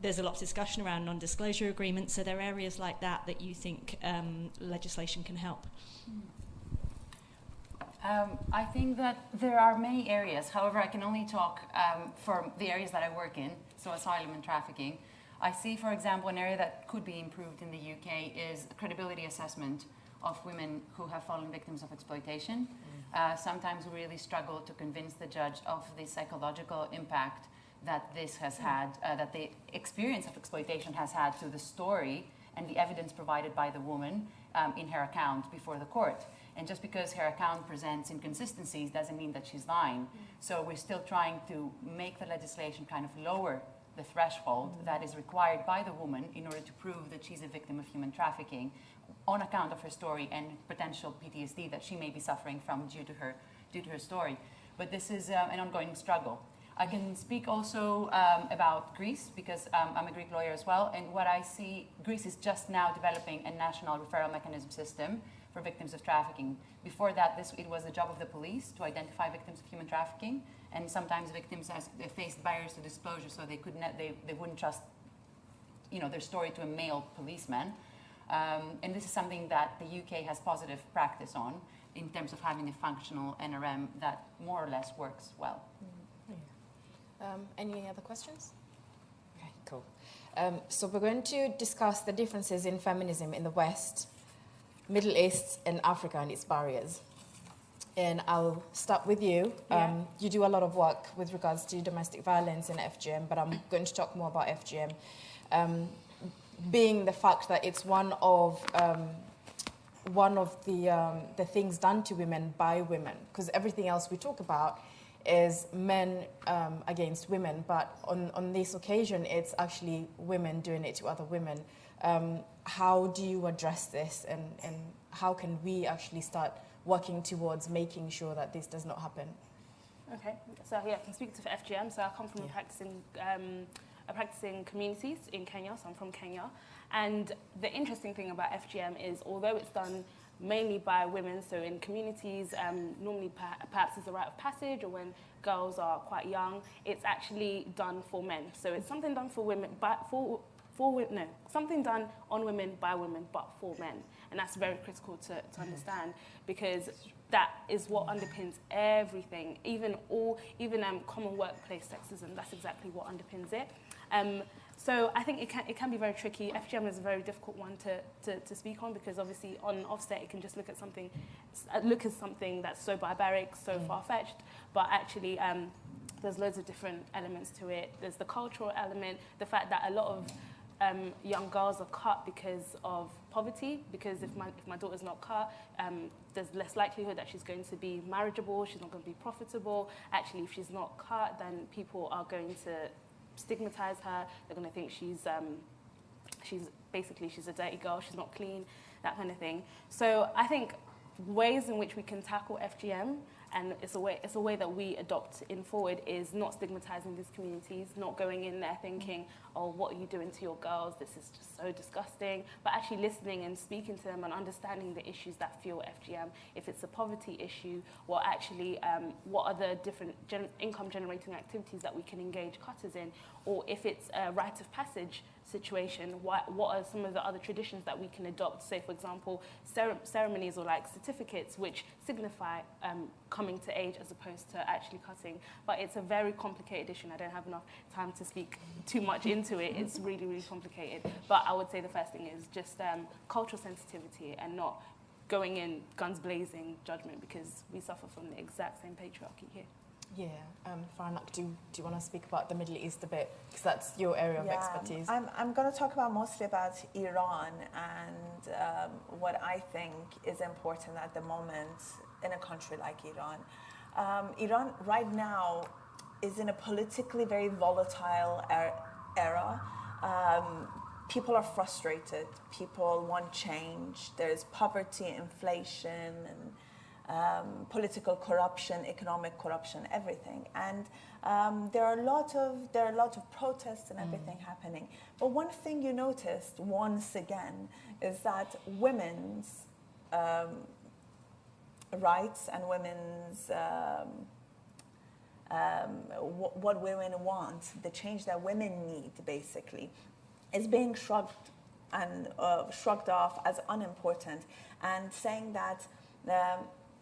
Speaker 9: There's a lot of discussion around non-disclosure agreements. So there are areas like that you think legislation can help?
Speaker 5: I think that there are many areas. However, I can only talk for the areas that I work in, so asylum and trafficking. I see, for example, an area that could be improved in the UK is credibility assessment of women who have fallen victims of exploitation. Sometimes we really struggle to convince the judge of the psychological impact that this has had, that the experience of exploitation has had to the story and the evidence provided by the woman in her account before the court. And just because her account presents inconsistencies doesn't mean that she's lying. So we're still trying to make the legislation kind of lower the threshold that is required by the woman in order to prove that she's a victim of human trafficking on account of her story and potential PTSD that she may be suffering from due to her story. But this is an ongoing struggle. I can speak also about Greece, because I'm a Greek lawyer as well, and what I see, Greece is just now developing a national referral mechanism system for victims of trafficking. Before that, it was the job of the police to identify victims of human trafficking, and sometimes victims they faced barriers to disclosure, so they wouldn't trust, you know, their story to a male policeman. And this is something that the UK has positive practice on in terms of having a functional NRM that more or less works well.
Speaker 1: Any other questions? Okay, cool. So we're going to discuss the differences in feminism in the West, Middle East, and Africa and its barriers. And I'll start with you. You do a lot of work with regards to domestic violence and FGM, but I'm going to talk more about FGM. Being the fact that it's one of the things done to women by women, because everything else we talk about is men against women, but on this occasion, it's actually women doing it to other women. How do you address this, and how can we actually start working towards making sure that this does not happen?
Speaker 3: Okay, so yeah, I can speak to FGM. So I come from a practicing communities in Kenya, so I'm from Kenya. And the interesting thing about FGM is, although it's done mainly by women, so in communities, normally perhaps it's a rite of passage, or when girls are quite young, it's actually done for men. So it's something done for women, but something done on women by women, but for men. And that's very critical to understand, because that is what underpins everything, even common workplace sexism. That's exactly what underpins it. So I think it can be very tricky. FGM is a very difficult one to speak on, because obviously on offset it can just look at something that's so barbaric, so far-fetched, but actually there's loads of different elements to it. There's the cultural element, the fact that a lot of young girls are cut because of poverty, because if my daughter's not cut, there's less likelihood that she's going to be marriageable, she's not going to be profitable. Actually, if she's not cut, then people are going to stigmatize her. They're going to think she's a dirty girl, she's not clean, that kind of thing. So I think ways in which we can tackle FGM, and it's a way that we adopt in Forward, is not stigmatizing these communities, not going in there thinking, oh, what are you doing to your girls? This is just so disgusting. But actually listening and speaking to them and understanding the issues that fuel FGM. If it's a poverty issue, what are the different income generating activities that we can engage cutters in? Or if it's a rite of passage situation, what are some of the other traditions that we can adopt? Say, for example, ceremonies or like certificates which signify coming to age as opposed to actually cutting. But it's a very complicated issue, and I don't have enough time to speak too much into it. It's really, really complicated. But I would say the first thing is just cultural sensitivity, and not going in guns blazing judgment, because we suffer from the exact same patriarchy here.
Speaker 1: Yeah, Faranak, do you want to speak about the Middle East a bit? Because that's your area of expertise.
Speaker 4: I'm going to talk mostly about Iran and what I think is important at the moment in a country like Iran. Iran right now is in a politically very volatile era. People are frustrated. People want change. There's poverty, inflation, and political corruption, economic corruption, everything, and there are a lot of protests and everything happening. But one thing you noticed once again is that women's rights and women's what women want, the change that women need, basically, is being shrugged off as unimportant, and saying that.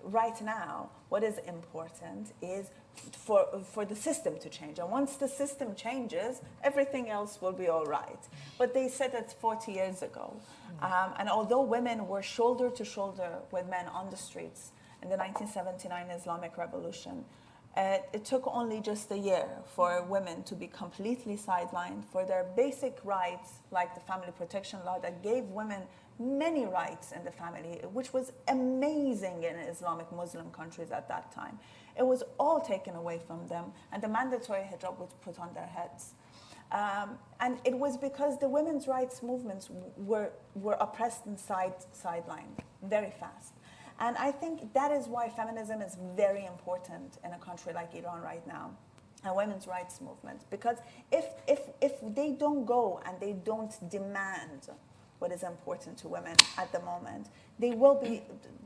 Speaker 4: Right now, what is important is for the system to change. And once the system changes, everything else will be all right. But they said it 40 years ago. And although women were shoulder to shoulder with men on the streets in the 1979 Islamic Revolution, it took only just a year for women to be completely sidelined for their basic rights, like the family protection law that gave women many rights in the family, which was amazing in Islamic Muslim countries at that time. It was all taken away from them, and the mandatory hijab was put on their heads. And it was because the women's rights movements were oppressed and sidelined very fast. And I think that is why feminism is very important in a country like Iran right now, a women's rights movement. Because if they don't go and they don't demand what is important to women at the moment,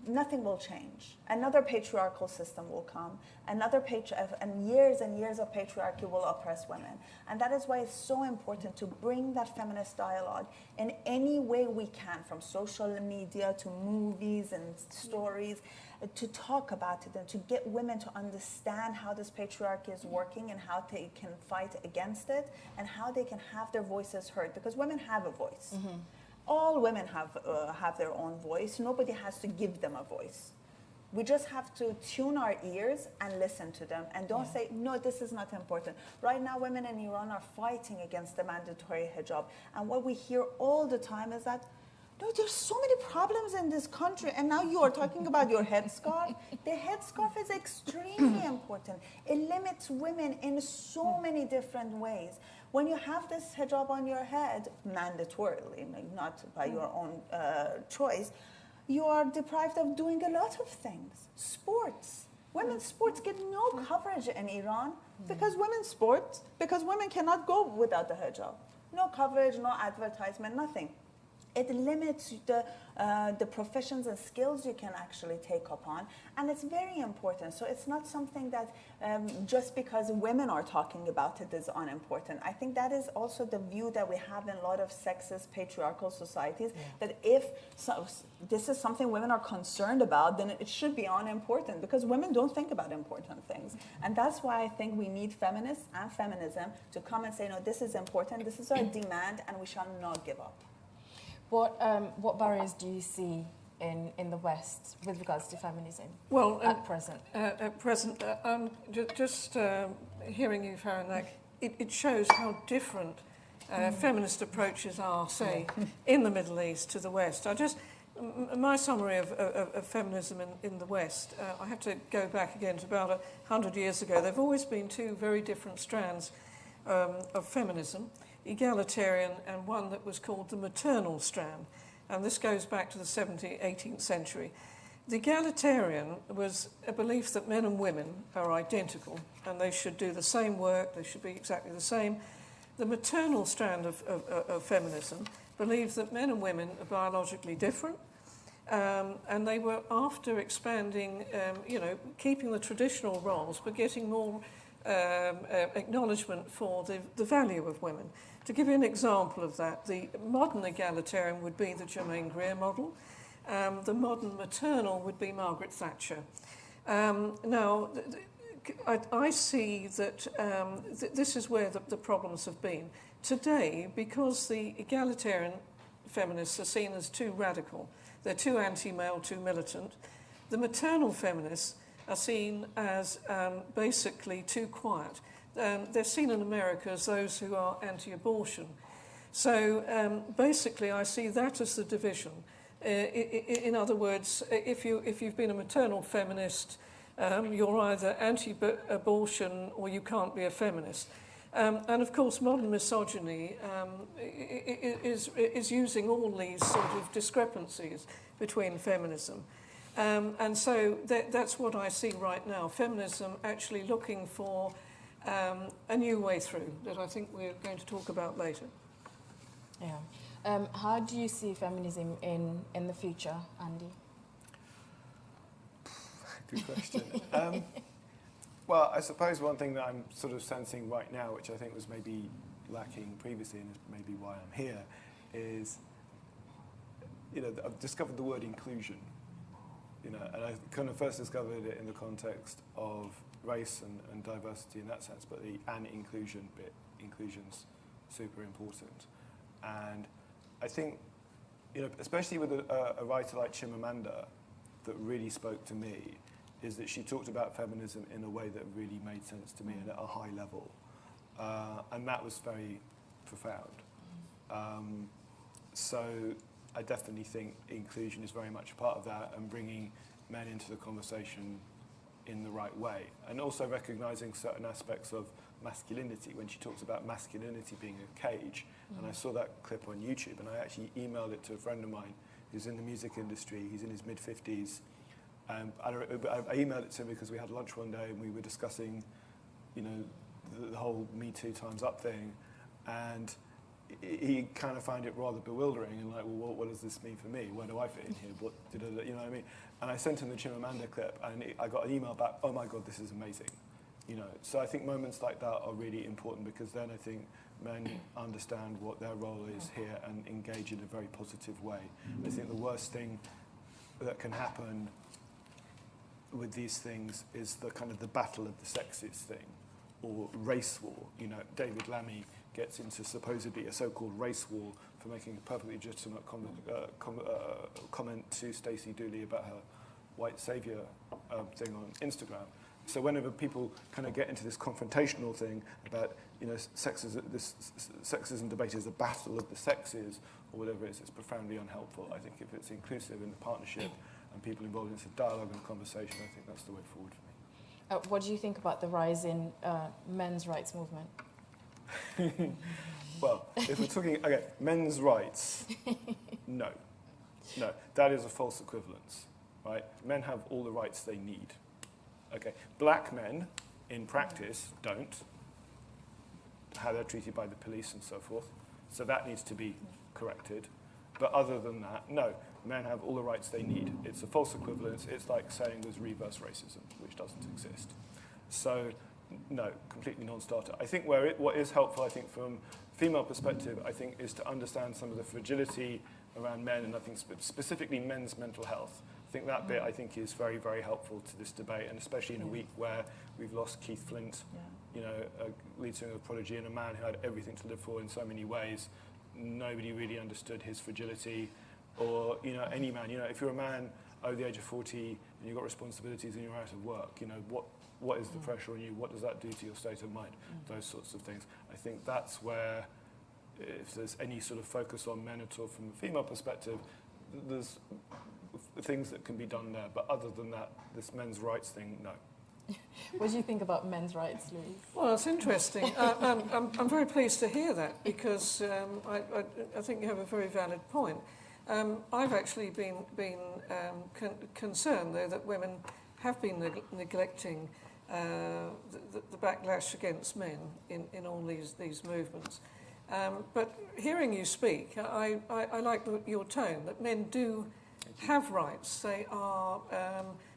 Speaker 4: nothing will change. Another patriarchal system will come, and years and years of patriarchy will oppress women. And that is why it's so important to bring that feminist dialogue in any way we can, from social media to movies and stories, to talk about it and to get women to understand how this patriarchy is working and how they can fight against it and how they can have their voices heard, because women have a voice. Mm-hmm. All women have their own voice. Nobody has to give them a voice. We just have to tune our ears and listen to them, and don't say, no, this is not important. Right now, women in Iran are fighting against the mandatory hijab. And what we hear all the time is that, No, there's so many problems in this country, and now you are talking about your headscarf. The headscarf is extremely important. It limits women in so many different ways. When you have this hijab on your head, mandatorily, not by your own choice, you are deprived of doing a lot of things. Sports. Women's sports get no coverage in Iran because women cannot go without the hijab. No coverage, no advertisement, nothing. It limits the professions and skills you can actually take upon, and it's very important. So it's not something that just because women are talking about it is unimportant. I think that is also the view that we have in a lot of sexist, patriarchal societies, that if this is something women are concerned about, then it should be unimportant, because women don't think about important things. And that's why I think we need feminists and feminism to come and say, no, this is important, this is our demand, and we shall not give up.
Speaker 1: What barriers do you see in the West with regards to feminism at present?
Speaker 2: At present, just hearing you, Faranak, it shows how different feminist approaches are, say, in the Middle East to the West. My summary of feminism in the West, I have to go back again to about 100 years ago. There have always been two very different strands of feminism, egalitarian and one that was called the maternal strand. And this goes back to the 17th, 18th century. The egalitarian was a belief that men and women are identical and they should do the same work, they should be exactly the same. The maternal strand of feminism believed that men and women are biologically different, and they were after expanding, keeping the traditional roles but getting more acknowledgement for the value of women. To give you an example of that, the modern egalitarian would be the Germaine Greer model. The modern maternal would be Margaret Thatcher. Now, I see that this is where the problems have been. Today, because the egalitarian feminists are seen as too radical, they're too anti-male, too militant, the maternal feminists are seen as basically too quiet. They're seen in America as those who are anti-abortion. So basically I see that as the division. In other words, if you've been a maternal feminist, you're either anti-abortion or you can't be a feminist. And of course modern misogyny is using all these sort of discrepancies between feminism. And so that's what I see right now, feminism actually looking for a new way through that I think we're going to talk about later.
Speaker 1: Yeah. How do you see feminism in the future, Andy?
Speaker 6: Good question. Well, I suppose one thing that I'm sort of sensing right now, which I think was maybe lacking previously and is maybe why I'm here, is, I've discovered the word inclusion. And I kind of first discovered it in the context of race and diversity in that sense, but the and inclusion bit, inclusion's super important. And I think, especially with a writer like Chimamanda, that really spoke to me, is that she talked about feminism in a way that really made sense to me and at a high level. And that was very profound. So I definitely think inclusion is very much a part of that, and bringing men into the conversation in the right way. And also recognizing certain aspects of masculinity, when she talks about masculinity being a cage. And I saw that clip on YouTube, and I actually emailed it to a friend of mine who's in the music industry. He's in his mid-50s. I emailed it to him because we had lunch one day and we were discussing, the whole Me Too Time's Up thing. And he kind of found it rather bewildering and like, well, what does this mean for me? Where do I fit in here? You know what I mean? And I sent him the Chimamanda clip, and I got an email back, oh my God, this is amazing. So I think moments like that are really important, because then I think men understand what their role is here and engage in a very positive way. I think the worst thing that can happen with these things is the kind of the battle of the sexes thing, or race war. David Lammy gets into supposedly a so-called race war for making a perfectly legitimate comment to Stacey Dooley about her white saviour thing on Instagram. So whenever people kind of get into this confrontational thing about, this sexism debate is a battle of the sexes or whatever it is, it's profoundly unhelpful. I think if it's inclusive in the partnership and people involved in this dialogue and conversation, I think that's the way forward for me.
Speaker 1: What do you think about the rise in men's rights movement?
Speaker 6: Well, if we're talking, men's rights, no, that is a false equivalence, right? Men have all the rights they need. Okay, black men, in practice, don't. How they're treated by the police and so forth. So that needs to be corrected. But other than that, no, men have all the rights they need. It's a false equivalence. It's like saying there's reverse racism, which doesn't exist. So, no, completely non-starter. I think what is helpful, I think, from a female perspective, I think, is to understand some of the fragility around men, and I think specifically men's mental health. I think that bit, I think, is very, very helpful to this debate, and especially in a week where we've lost Keith Flint, a lead singer of Prodigy, and a man who had everything to live for in so many ways. Nobody really understood his fragility, or, any man. If you're a man over the age of 40 and you've got responsibilities and you're out of work, what is the pressure on you? What does that do to your state of mind? Those sorts of things. I think that's where, if there's any sort of focus on men at all from a female perspective, there's things that can be done there. But other than that, this men's rights thing, no.
Speaker 1: What do you think about men's rights, Louise?
Speaker 2: Well, it's interesting. I'm very pleased to hear that, because I think you have a very valid point. I've actually been concerned, though, that women have been neglecting the backlash against men in all these movements. But hearing you speak, I like your tone, that men do have rights. They are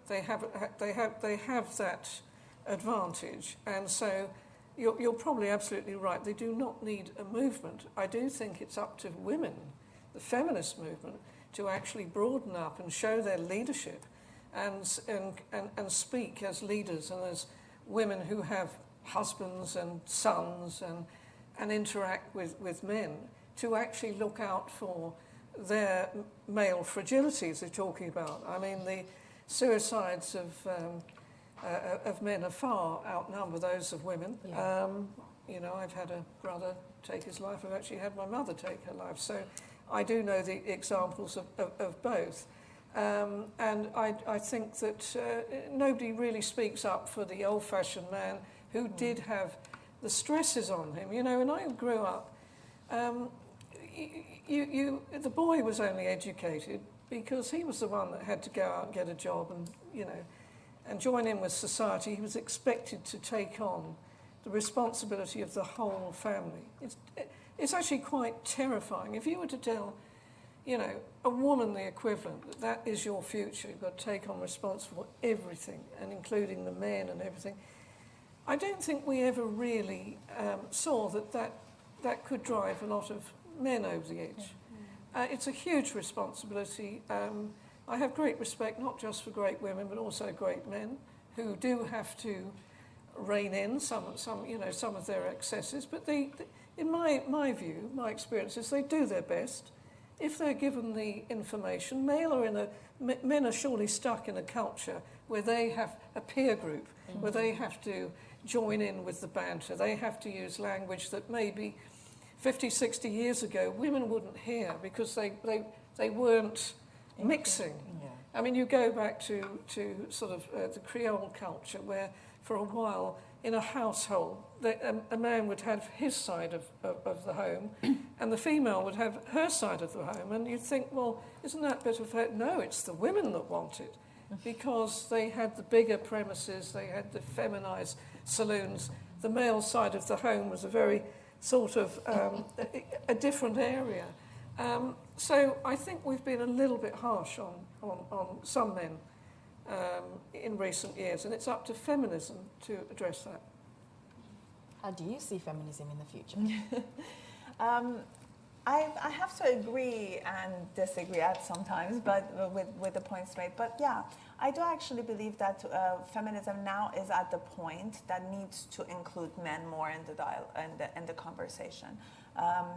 Speaker 2: they have that advantage, and so you're probably absolutely right. They do not need a movement. I do think it's up to women, the feminist movement, to actually broaden up and show their leadership, and speak as leaders and as women who have husbands and sons and interact with men, to actually look out for their male fragilities they're talking about. I mean, the suicides of men are far outnumber those of women. Yeah. I've had a brother take his life. I've actually had my mother take her life. So I do know the examples of both. And I think that nobody really speaks up for the old-fashioned man who did have the stresses on him. When I grew up, the boy was only educated because he was the one that had to go out and get a job and join in with society. He was expected to take on the responsibility of the whole family. It's actually quite terrifying. If you were to tell, a woman the equivalent, that is your future, you've got to take on responsibility for everything, and including the men and everything. I don't think we ever really saw that could drive a lot of men over the edge. It's a huge responsibility. I have great respect, not just for great women, but also great men who do have to rein in some of their excesses. But in my view, my experience is they do their best if they're given the information. Men are surely stuck in a culture where they have a peer group, where they have to join in with the banter. They have to use language that maybe 50, 60 years ago women wouldn't hear because they weren't mixing. Yeah. I mean, you go back to sort of the Creole culture, where for a while in a household a man would have his side of the home and the female would have her side of the home, and you'd think, well, isn't that better for her? No, it's the women that want it, because they had the bigger premises, they had the feminized saloons. The male side of the home was a very sort of a different area. So I think we've been a little bit harsh on some men in recent years, and it's up to feminism to address that.
Speaker 1: How do you see feminism in the future?
Speaker 4: I have to agree and disagree at sometimes, but with the points made. But yeah, I do actually believe that feminism now is at the point that needs to include men more in the conversation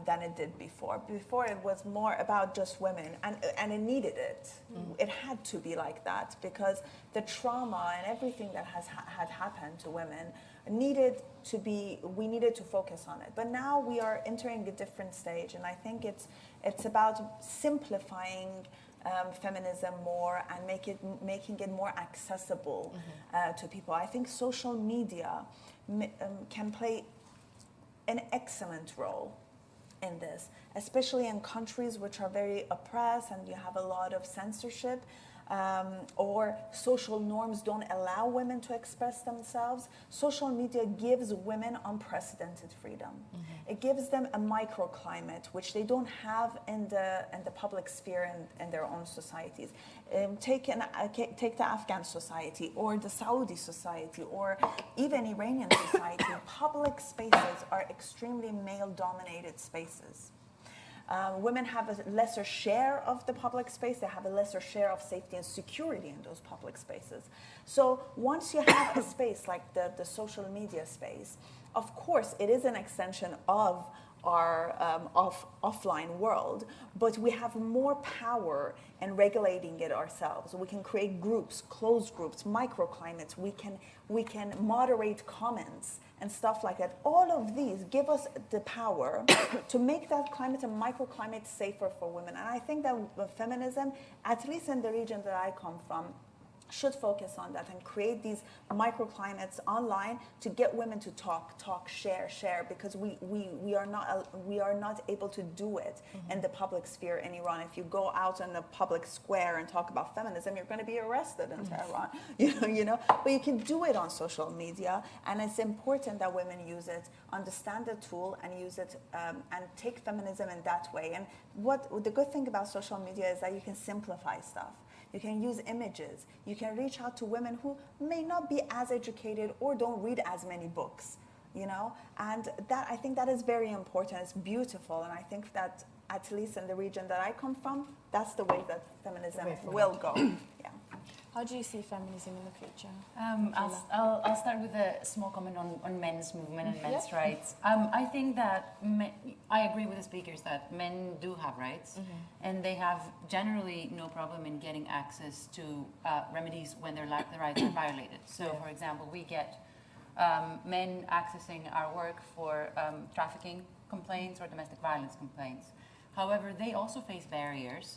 Speaker 4: than it did before. Before it was more about just women, and it needed it. It had to be like that because the trauma and everything that had happened to women we needed to focus on it. But now we are entering a different stage, and I think it's about simplifying feminism more and making it more accessible to people. I think social media can play an excellent role in this, especially in countries which are very oppressed and you have a lot of censorship, or social norms don't allow women to express themselves. Social media gives women unprecedented freedom. It gives them a microclimate which they don't have in the public sphere in their own societies. Take the Afghan society or the Saudi society or even Iranian society. Public spaces are extremely male-dominated spaces. Women have a lesser share of the public space. They have a lesser share of safety and security in those public spaces. So once you have a space like the social media space, of course, it is an extension of our offline world, but we have more power in regulating it ourselves. We can create groups, closed groups, microclimates. We can moderate comments and stuff like that. All of these give us the power to make that climate and microclimate safer for women. And I think that feminism, at least in the region that I come from, should focus on that and create these microclimates online to get women to talk, share, because we are not able to do it in the public sphere in Iran. If you go out in the public square and talk about feminism, you're going to be arrested in Tehran, you know. But you can do it on social media, and it's important that women use it, understand the tool, and use it and take feminism in that way. And what the good thing about social media is that you can simplify stuff. You can use images. You can reach out to women who may not be as educated or don't read as many books, you know? And that, I think that is very important. It's beautiful. And I think that, at least in the region that I come from, that's the way that feminism will go. Yeah.
Speaker 1: How do you see feminism in the future?
Speaker 5: I'll start with a small comment on men's movement and men's rights. I think that I agree with the speakers that men do have rights, and they have generally no problem in getting access to remedies when their rights are violated. So, for example, we get men accessing our work for trafficking complaints or domestic violence complaints. However, they also face barriers,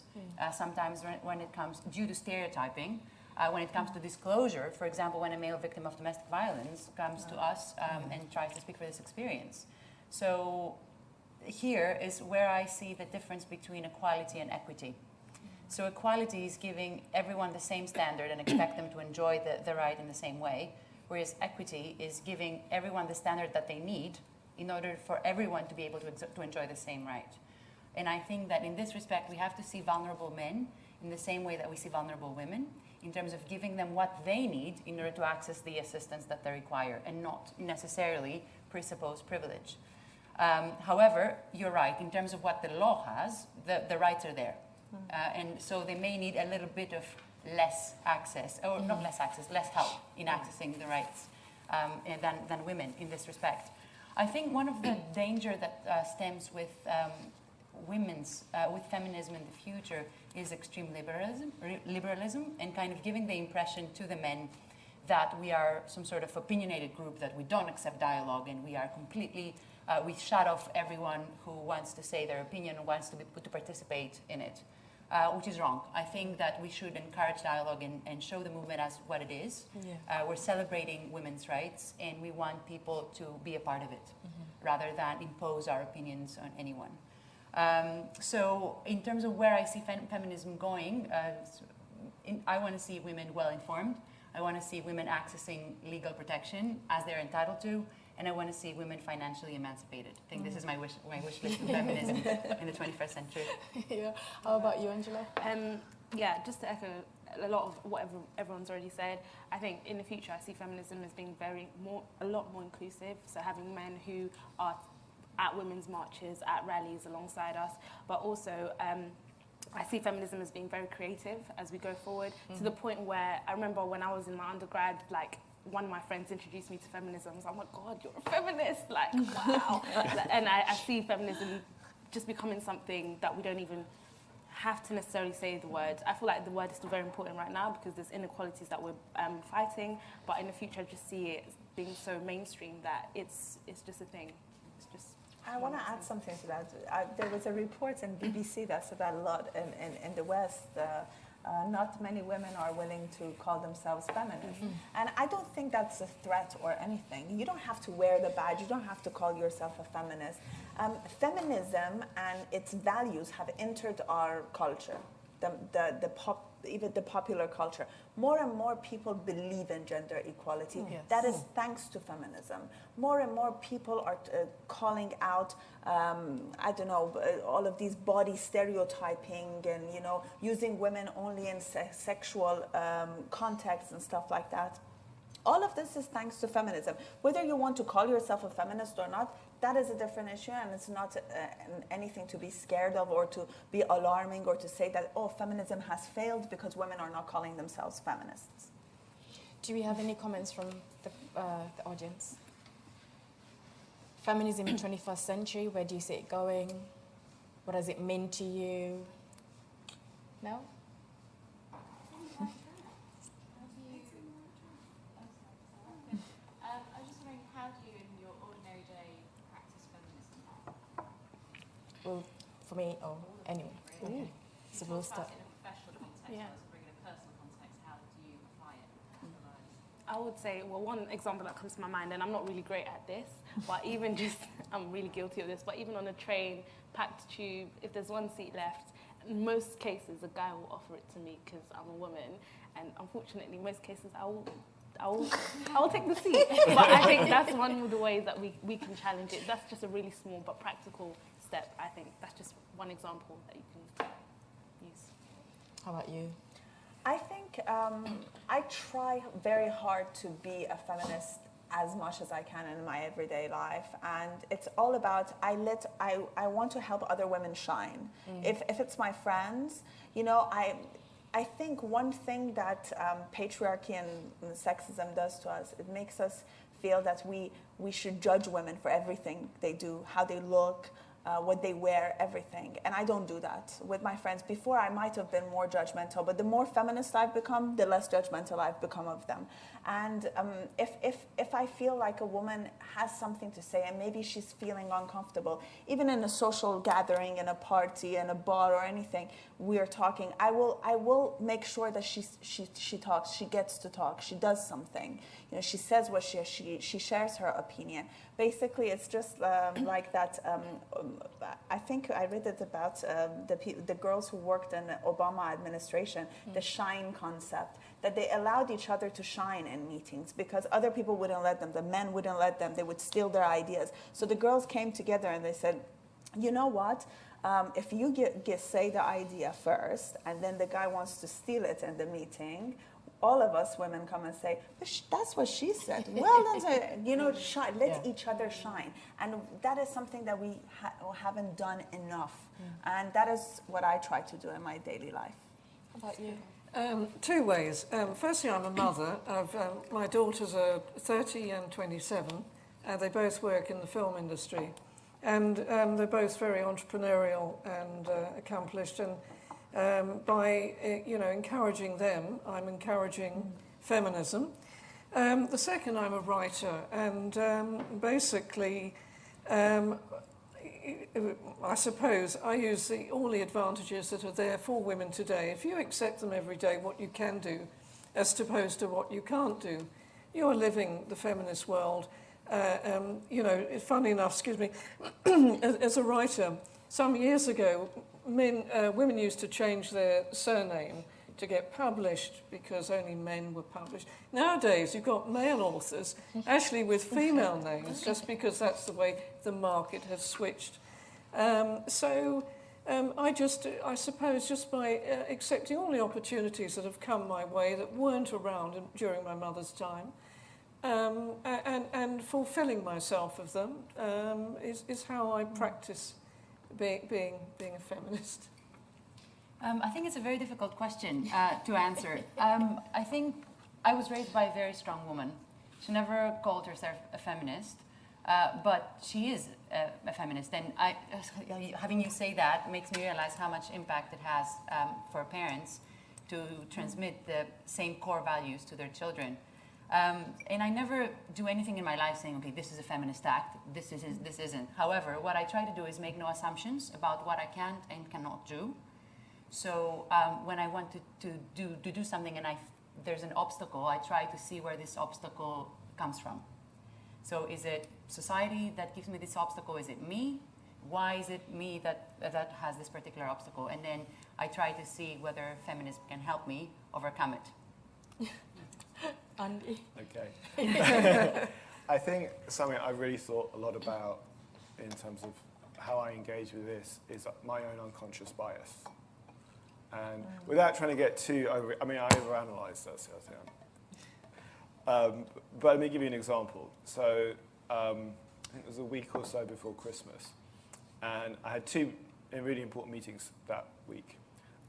Speaker 5: sometimes when it comes due to stereotyping. When it comes to disclosure, for example, when a male victim of domestic violence comes to us and tries to speak for this experience. So here is where I see the difference between equality and equity. So equality is giving everyone the same standard and expect them to enjoy the right in the same way, whereas equity is giving everyone the standard that they need in order for everyone to be able to enjoy the same right. And I think that in this respect, we have to see vulnerable men in the same way that we see vulnerable women, in terms of giving them what they need in order to access the assistance that they require and not necessarily presuppose privilege. However, you're right, in terms of what the law has, the rights are there. And so they may need a little bit of less access, or not less access, less help in accessing the rights than women in this respect. I think one of the danger that stems with with feminism in the future is extreme liberalism, and kind of giving the impression to the men that we are some sort of opinionated group, that we don't accept dialogue, and we are completely, we shut off everyone who wants to say their opinion, who wants to participate in it, which is wrong. I think that we should encourage dialogue and show the movement as what it is. We're celebrating women's rights, and we want people to be a part of it, rather than impose our opinions on anyone. So in terms of where I see feminism going, I want to see women well-informed. I want to see women accessing legal protection as they're entitled to, and I want to see women financially emancipated. I think this is my wish list of feminism in the 21st century.
Speaker 1: Yeah. How about you, Angela?
Speaker 3: Yeah, just to echo a lot of what everyone's already said, I think in the future I see feminism as being a lot more inclusive. So having men who are at women's marches, at rallies alongside us, but also I see feminism as being very creative as we go forward, to the point where I remember when I was in my undergrad, like, one of my friends introduced me to feminism. So I'm like, God, you're a feminist, like, wow. And I see feminism just becoming something that we don't even have to necessarily say the word. I feel like the word is still very important right now because there's inequalities that we're fighting, but in the future I just see it being so mainstream that it's just a thing. It's just.
Speaker 4: I want to add something to that. There was a report in BBC that said that a lot in the West. Not many women are willing to call themselves feminist. And I don't think that's a threat or anything. You don't have to wear the badge. You don't have to call yourself a feminist. Feminism and its values have entered our culture, even the popular culture. More and more people believe in gender equality.
Speaker 1: Yes.
Speaker 4: That is thanks to feminism. More and more people are calling out, I don't know, all of these body stereotyping and, you know, using women only in sexual contexts and stuff like that. All of this is thanks to feminism. Whether you want to call yourself a feminist or not, that is a different issue, and it's not anything to be scared of or to be alarming or to say that, oh, feminism has failed because women are not calling themselves feminists.
Speaker 1: Do we have any comments from the audience? Feminism in 21st century, where do you see it going? What does it mean to you? No?
Speaker 10: I was just wondering, how do you in your ordinary day practice feminism?
Speaker 1: Well, for me, or anyway. Okay. So we'll start.
Speaker 10: In a professional context,
Speaker 3: Yeah.
Speaker 10: versus bring in a personal context, how do you apply it?
Speaker 3: I would say, well, one example that comes to my mind, and I'm not really great at this, but even just, I'm really guilty of this, but even on a train, packed tube, if there's one seat left, in most cases, a guy will offer it to me because I'm a woman, and unfortunately, in most cases, I will take the seat. But I think that's one of the ways that we can challenge it. That's just a really small but practical step, I think. That's just one example that you can use.
Speaker 1: How about you?
Speaker 4: I think I try very hard to be a feminist as much as I can in my everyday life, and it's all about I want to help other women shine. If it's my friends, you know, I think one thing that patriarchy and sexism does to us, it makes us feel that we should judge women for everything they do, how they look, what they wear, everything. And I don't do that with my friends. Before, I might have been more judgmental, but the more feminist I've become, the less judgmental I've become of them. And if I feel like a woman has something to say and maybe she's feeling uncomfortable, even in a social gathering, in a party, in a bar or anything, we're talking, I will make sure that she talks, she gets to talk, she does something. You know, she says what she shares her opinion. Basically, it's just like that. I think I read it about the girls who worked in the Obama administration, the shine concept, that they allowed each other to shine in meetings because other people wouldn't let them, the men wouldn't let them, they would steal their ideas. So the girls came together and they said, you know what? If you say the idea first and then the guy wants to steal it in the meeting, all of us women come and say, but that's what she said. Well, then, you know, shine, let each other shine. And that is something that we haven't done enough. And that is what I try to do in my daily life.
Speaker 1: How about you?
Speaker 2: Two ways. Firstly, I'm a mother. My daughters are 30 and 27. They both work in the film industry. And they're both very entrepreneurial and accomplished. And by encouraging them, I'm encouraging feminism. The second, I'm a writer, and basically, I suppose I use all the advantages that are there for women today. If you accept them every day, what you can do, as opposed to what you can't do, you are living the feminist world. Funny enough, as a writer, some years ago, women used to change their surname to get published because only men were published. Nowadays, you've got male authors actually with female names just because that's the way the market has switched. I suppose just by accepting all the opportunities that have come my way that weren't around during my mother's time, and fulfilling myself of them is how I practice being a feminist.
Speaker 5: I think it's a very difficult question to answer. I think I was raised by a very strong woman. She never called herself a feminist, but she is a feminist. And having you say that makes me realize how much impact it has for parents to transmit the same core values to their children. And I never do anything in my life saying, okay, this is a feminist act, this isn't. However, what I try to do is make no assumptions about what I can and cannot do. So when I want to do something and there's an obstacle, I try to see where this obstacle comes from. So is it society that gives me this obstacle? Is it me? Why is it me that has this particular obstacle? And then I try to see whether feminism can help me overcome it.
Speaker 1: Andy?
Speaker 6: Okay. I think something I really thought a lot about in terms of how I engage with this is my own unconscious bias. And without trying to get too over, I overanalyze, that's the other thing. But let me give you an example. So I think it was a week or so before Christmas, and I had two really important meetings that week.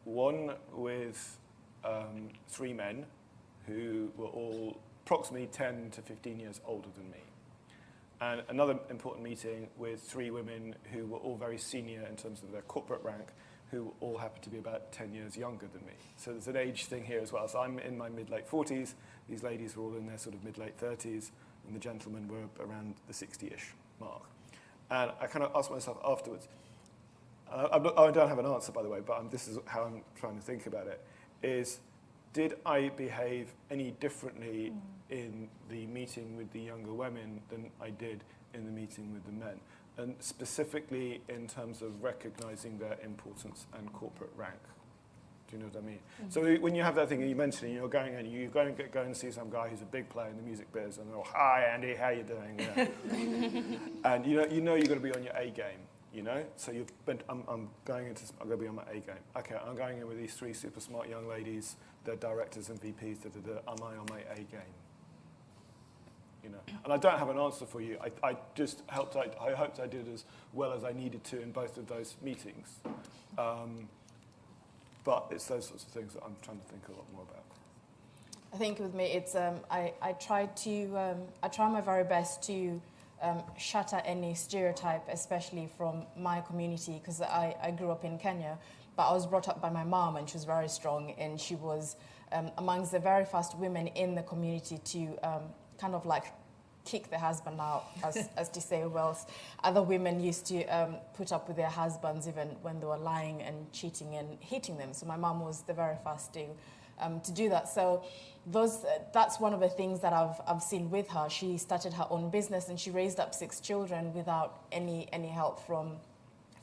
Speaker 6: One with 3 men who were all approximately 10 to 15 years older than me. And another important meeting with 3 women who were all very senior in terms of their corporate rank, who all happened to be about 10 years younger than me. So there's an age thing here as well. So I'm in my mid-late 40s, these ladies were all in their sort of mid-late 30s, and the gentlemen were around the 60-ish mark. And I kind of asked myself afterwards, I don't have an answer, by the way, but this is how I'm trying to think about it, is did I behave any differently in the meeting with the younger women than I did in the meeting with the men? And specifically in terms of recognizing their importance and corporate rank. Do you know what I mean? Mm-hmm. So when you have that thing, you mentioned you're going and see some guy who's a big player in the music biz, and hi Andy, how you doing? Yeah. And you know you've got to be on your A game. You know, so I'm going to be on my A game. Okay, I'm going in with these 3 super smart young ladies. They're directors and VPs. Am I on my A game? You know, and I don't have an answer for you. I just hoped I did as well as I needed to in both of those meetings. But it's those sorts of things that I'm trying to think a lot more about.
Speaker 1: I think with me, it's I try my very best to shatter any stereotype, especially from my community, because I grew up in Kenya, but I was brought up by my mom, and she was very strong, and she was amongst the very first women in the community to kind of like kick the husband out, as to say, whilst other women used to put up with their husbands even when they were lying and cheating and hitting them. So my mom was the very first to do that. So that's one of the things that I've seen with her. She started her own business and she raised up 6 children without any help from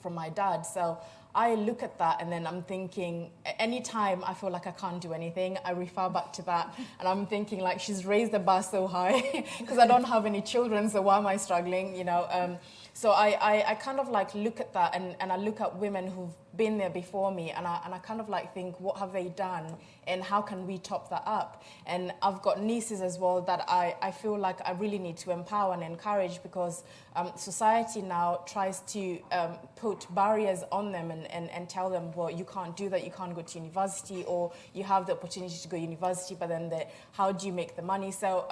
Speaker 1: my dad. So I look at that and then I'm thinking, anytime I feel like I can't do anything, I refer back to that. And I'm thinking like, she's raised the bar so high because I don't have any children, so why am I struggling, you know? So I kind of like look at that and I look at women who've been there before me and I kind of like think, what have they done and how can we top that up? And I've got nieces as well that I feel like I really need to empower and encourage, because society now tries to put barriers on them and tell them, well, you can't do that, you can't go to university, or you have the opportunity to go to university, but then how do you make the money? So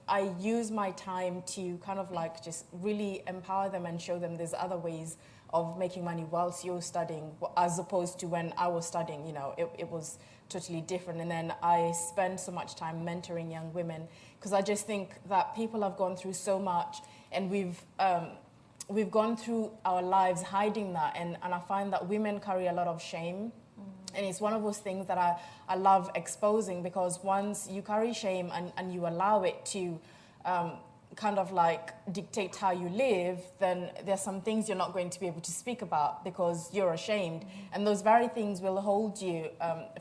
Speaker 1: I use my time to kind of like just really empower them and show them there's other ways of making money whilst you're studying, as opposed to when I was studying, you know, it was totally different. And then I spend so much time mentoring young women, because I just think that people have gone through so much, and we've gone through our lives hiding that, and I find that women carry a lot of shame. And it's one of those things that I love exposing, because once you carry shame and you allow it to kind of like dictate how you live, then there's some things you're not going to be able to speak about because you're ashamed. And those very things will hold you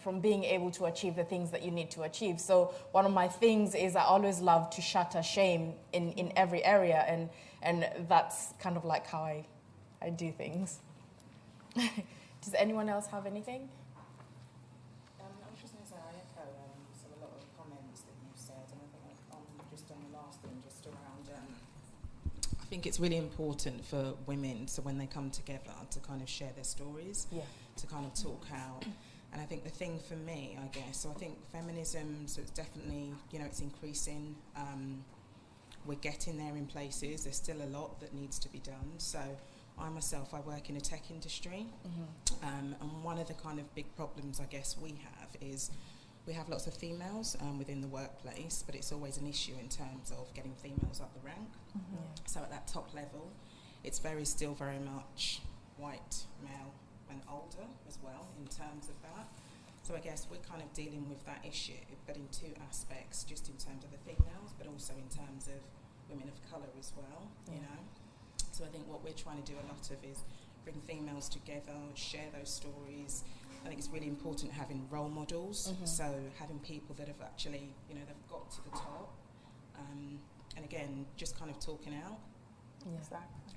Speaker 1: from being able to achieve the things that you need to achieve. So one of my things is I always love to shatter shame in every area, and that's kind of like how I do things. Does anyone else have anything?
Speaker 11: I was just going to say, I echo a lot of comments that you've said, and I think just on the last thing, just around, I think it's really important for women, so when they come together, to kind of share their stories, to kind of talk out. And I think the thing for me, I guess, so I think feminism, so it's definitely, you know, it's increasing. We're getting there in places. There's still a lot that needs to be done. So I myself, I work in a tech industry. And one of the kind of big problems, I guess, we have is we have lots of females within the workplace, but it's always an issue in terms of getting females up the rank. So at that top level, it's still very much white, male and older as well in terms of that. So I guess we're kind of dealing with that issue, but in two aspects, just in terms of the females, but also in terms of women of colour as well, you know. So I think what we're trying to do a lot of is bring females together, share those stories. I think it's really important having role models, so having people that have actually, you know, they've got to the top. And again, just kind of talking out.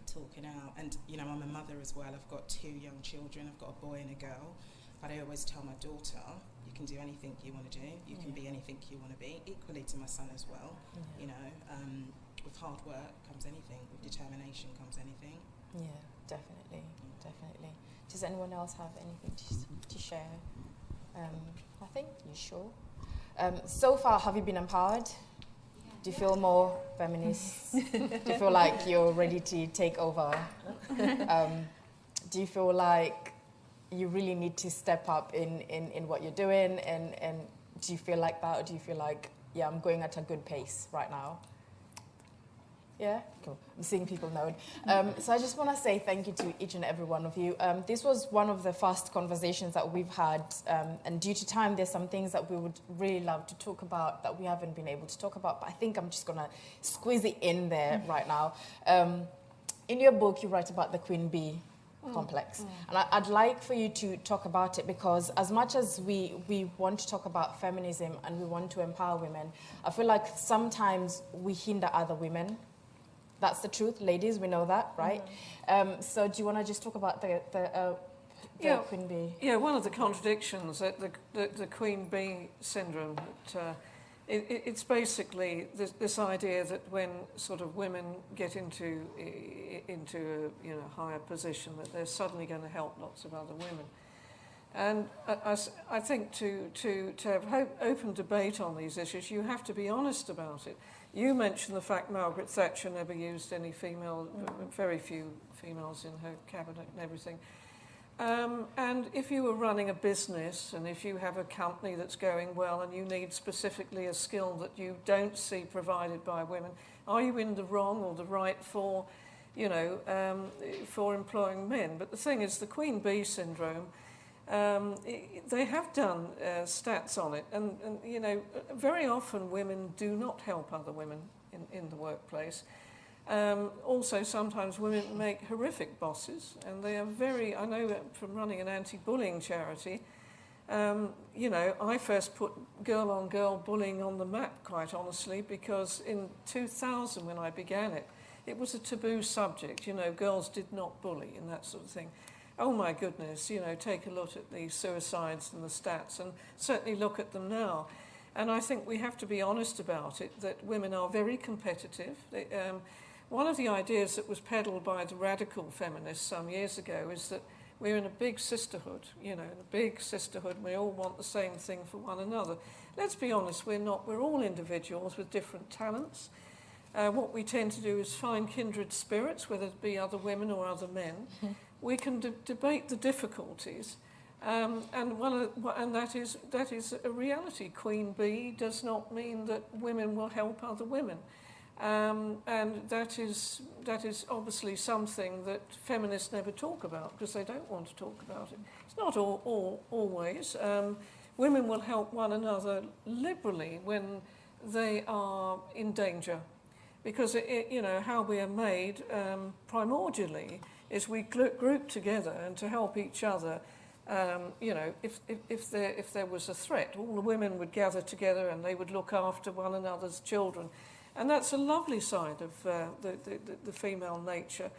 Speaker 11: Talking out. And, you know, I'm a mother as well. I've got 2 young children. I've got a boy and a girl. But I always tell my daughter, you can do anything you want to do. You can be anything you want to be. Equally to my son as well. You know, with hard work comes anything. With determination comes anything.
Speaker 1: Yeah, definitely. Does anyone else have anything to share? Nothing? You sure? So far, have you been empowered? Do you feel more feminist? Do you feel like you're ready to take over? Do you feel like you really need to step up in what you're doing? And do you feel like that? Or do you feel like, yeah, I'm going at a good pace right now? Yeah? Cool. I'm seeing people nod. So I just want to say thank you to each and every one of you. This was one of the first conversations that we've had, and due to time, there's some things that we would really love to talk about that we haven't been able to talk about, but I think I'm just going to squeeze it in there right now. In your book, you write about the Queen Bee complex. And I'd like for you to talk about it, because as much as we want to talk about feminism and we want to empower women, I feel like sometimes we hinder other women. That's the truth, ladies, we know that, right? So do you want to just talk about the Queen Bee?
Speaker 2: Yeah, one of the contradictions, the Queen Bee syndrome, that it's basically this idea that when sort of women get into a higher position, that they're suddenly going to help lots of other women. And I think to have open debate on these issues, you have to be honest about it. You mentioned the fact Margaret Thatcher never used any very few females in her cabinet and everything. And if you were running a business, and if you have a company that's going well and you need specifically a skill that you don't see provided by women, are you in the wrong or the right for employing men? But the thing is, the Queen Bee syndrome, they have done stats on it, and you know, very often women do not help other women in the workplace. Also, sometimes women make horrific bosses, and they are very, I know from running an anti-bullying charity, you know, I first put girl-on-girl bullying on the map, quite honestly, because in 2000, when I began it, it was a taboo subject. You know, girls did not bully and that sort of thing. Oh my goodness, you know, take a look at the suicides and the stats, and certainly look at them now. And I think we have to be honest about it, that women are very competitive. One of the ideas that was peddled by the radical feminists some years ago is that we're in a big sisterhood, you know, in a big sisterhood, we all want the same thing for one another. Let's be honest, we're not. We're all individuals with different talents. What we tend to do is find kindred spirits, whether it be other women or other men. We can debate the difficulties, and that is a reality. Queen Bee does not mean that women will help other women, and that is obviously something that feminists never talk about because they don't want to talk about it. It's not always. Women will help one another liberally when they are in danger, because you know how we are made primordially is we group together and to help each other. You know, if there was a threat, all the women would gather together and they would look after one another's children, and that's a lovely side of the female nature.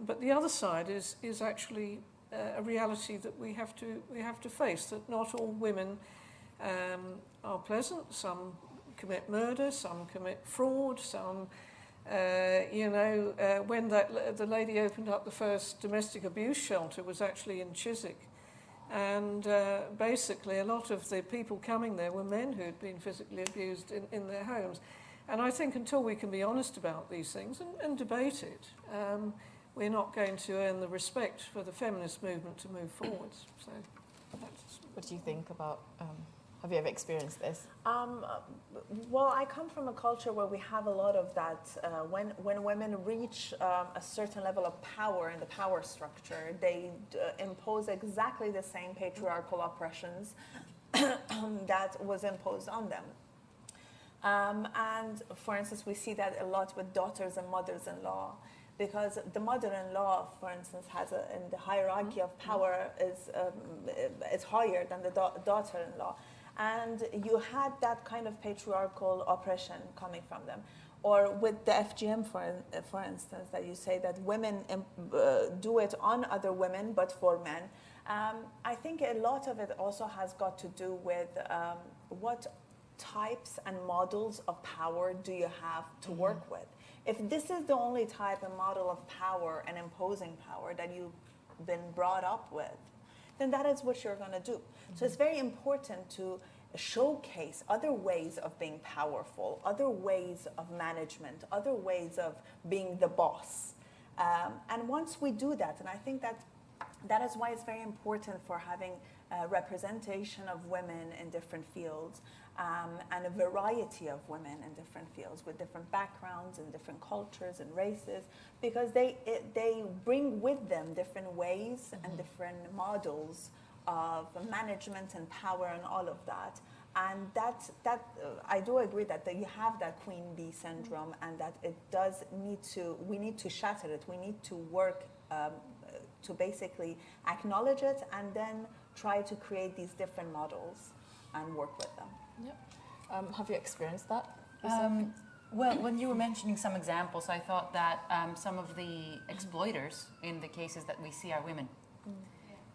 Speaker 2: But the other side is actually a reality that we have to face. That not all women are pleasant. Some commit murder. Some commit fraud. Some. When the lady opened up the first domestic abuse shelter was actually in Chiswick, And basically, a lot of the people coming there were men who had been physically abused in their homes. And I think until we can be honest about these things and debate it, we're not going to earn the respect for the feminist movement to move forwards. So that's...
Speaker 1: What do you think about, have you ever experienced this?
Speaker 4: Well, I come from a culture where we have a lot of that. When women reach a certain level of power in the power structure, they impose exactly the same patriarchal oppressions that was imposed on them. And for instance, we see that a lot with daughters and mothers-in-law, because the mother-in-law, for instance, has in the hierarchy of power is higher than the daughter-in-law. And you had that kind of patriarchal oppression coming from them. Or with the FGM, for instance, that you say that women do it on other women, but for men. I think a lot of it also has got to do with what types and models of power do you have to work with. If this is the only type and model of power and imposing power that you've been brought up with, then that is what you're going to do. So it's very important to showcase other ways of being powerful, other ways of management, other ways of being the boss. And once we do that, and I think that is why it's very important for having representation of women in different fields, and a variety of women in different fields with different backgrounds and different cultures and races, because they bring with them different ways and different models of management and power and all of that. And I do agree that you have that queen bee syndrome, and that we need to shatter it. We need to work to basically acknowledge it and then try to create these different models and work with them.
Speaker 1: Yep. Have you experienced that?
Speaker 5: Well, when you were mentioning some examples, I thought that some of the exploiters in the cases that we see are women.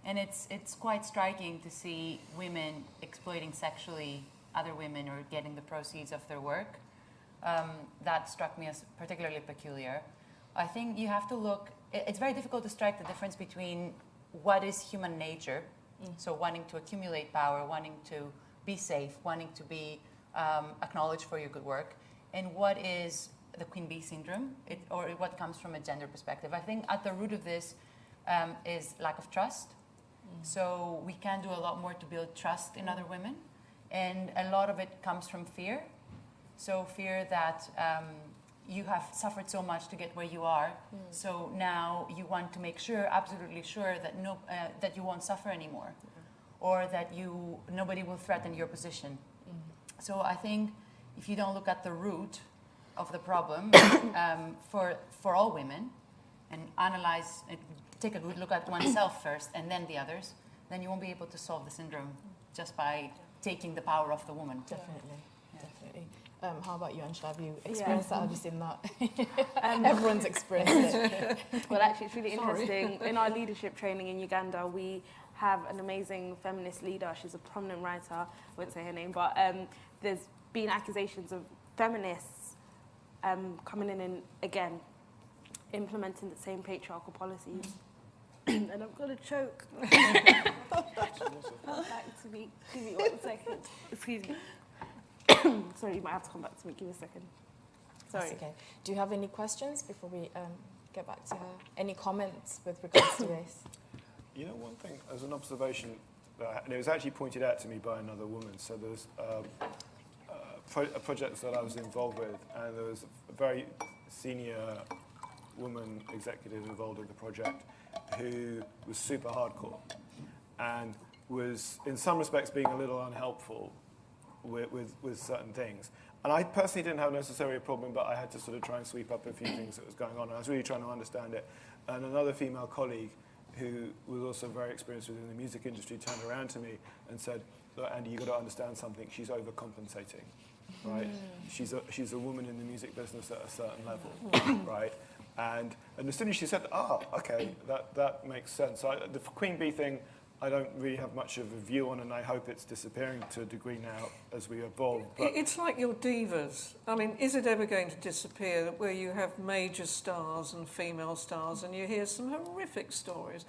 Speaker 5: And it's quite striking to see women exploiting sexually other women or getting the proceeds of their work. That struck me as particularly peculiar. I think you have to look, it's very difficult to strike the difference between what is human nature, so wanting to accumulate power, wanting to be safe, wanting to be acknowledged for your good work, and what is the queen bee syndrome, or what comes from a gender perspective. I think at the root of this is lack of trust. So we can do a lot more to build trust in other women, and a lot of it comes from fear. So fear that you have suffered so much to get where you are, so now you want to make sure, absolutely sure, that that you won't suffer anymore, or that nobody will threaten your position. So I think if you don't look at the root of the problem for all women and analyze, take a good look at oneself first and then the others, then you won't be able to solve the syndrome just by taking the power of the woman.
Speaker 1: Definitely. How about you, Angela? Have you experienced that? Have you seen that? Everyone's experienced it.
Speaker 3: Well, actually, it's really interesting. In our leadership training in Uganda, we have an amazing feminist leader. She's a prominent writer. I won't say her name, but there's been accusations of feminists coming in and, again, implementing the same patriarchal policies. And I'm going to choke. Come back to me. Give me 1 second. Excuse me. Sorry, you might have to come back to me. Give me a second. Sorry.
Speaker 1: That's okay. Do you have any questions before we get back to her? Any comments with regards to this?
Speaker 6: You know, one thing, as an observation, and it was actually pointed out to me by another woman. So there's a project that I was involved with, and there was a very senior woman executive involved in the project who was super hardcore and was, in some respects, being a little unhelpful with certain things. And I personally didn't have necessarily a problem, but I had to sort of try and sweep up a few things that was going on. And I was really trying to understand it. And another female colleague who was also very experienced within the music industry turned around to me and said, "Look, Andy, you've got to understand something. She's overcompensating, right? She's a woman in the music business at a certain level, right?" And as soon as she said, okay, that makes sense. So the queen bee thing, I don't really have much of a view on, and I hope it's disappearing to a degree now as we evolve. But
Speaker 2: It's like your divas. I mean, is it ever going to disappear where you have major stars and female stars, and you hear some horrific stories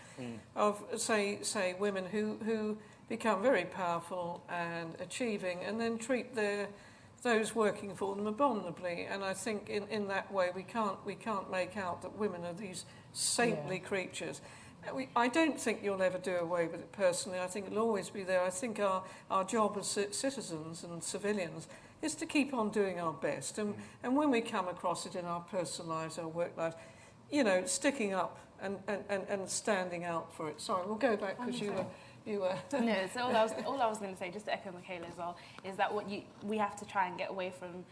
Speaker 2: of, say, women who become very powerful and achieving, and then treat those working for them abominably? And I think in that way we can't make out that women are these saintly creatures. I don't think you'll ever do away with it personally. I think it'll always be there. I think our job as citizens and civilians is to keep on doing our best. And when we come across it in our personal lives, our work lives, you know, sticking up and standing out for it. Sorry, we'll go back because you were...
Speaker 3: No, so all I was going to say, just to echo Michaela as well, is that we have to try and get away from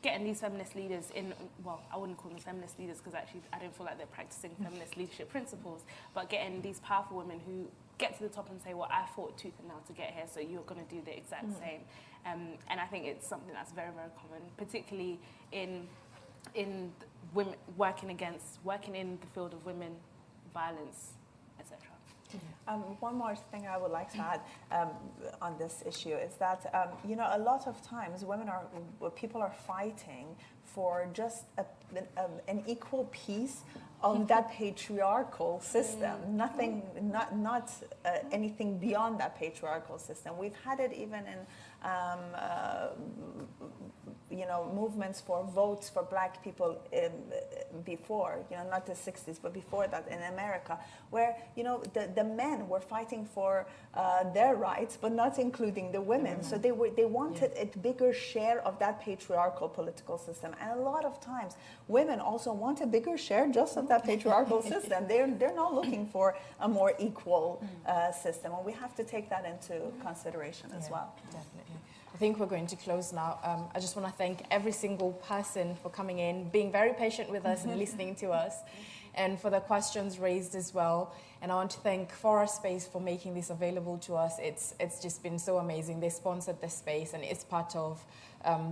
Speaker 3: getting these feminist leaders in, well, I wouldn't call them feminist leaders because actually I don't feel like they're practicing feminist leadership principles, but getting these powerful women who get to the top and say, well, I fought tooth and nail to get here, so you're going to do the exact same. And I think it's something that's very, very common, particularly in women working in the field of women violence, etc.
Speaker 4: One more thing I would like to add on this issue is that you know, a lot of times people are fighting for just an equal piece of that patriarchal system. Nothing, not anything beyond that patriarchal system. We've had it even in you know, movements for votes for black people before, you know, not the 60s, but before that in America, where, you know, the men were fighting for their rights, but not including the women. So they wanted a bigger share of that patriarchal political system. And a lot of times, women also want a bigger share just of that patriarchal system. They're not looking for a more equal system. And we have to take that into consideration as well.
Speaker 1: Definitely. I think we're going to close now. I just want to thank every single person for coming in, being very patient with us and listening to us, and for the questions raised as well. And I want to thank Fora Space for making this available to us. It's just been so amazing. They sponsored this space, and it's part of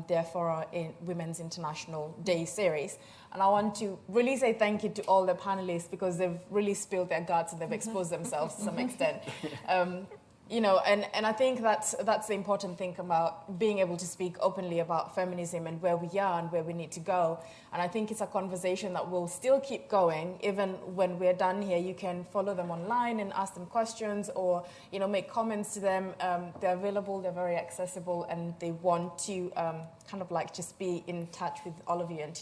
Speaker 1: their Fora Women's International Day series. And I want to really say thank you to all the panelists, because they've really spilled their guts and they've exposed themselves to some extent. You know, and I think that's the important thing about being able to speak openly about feminism and where we are and where we need to go. And I think it's a conversation that will still keep going. Even when we're done here, you can follow them online and ask them questions, or, you know, make comments to them. They're available, they're very accessible, and they want to kind of like just be in touch with all of you and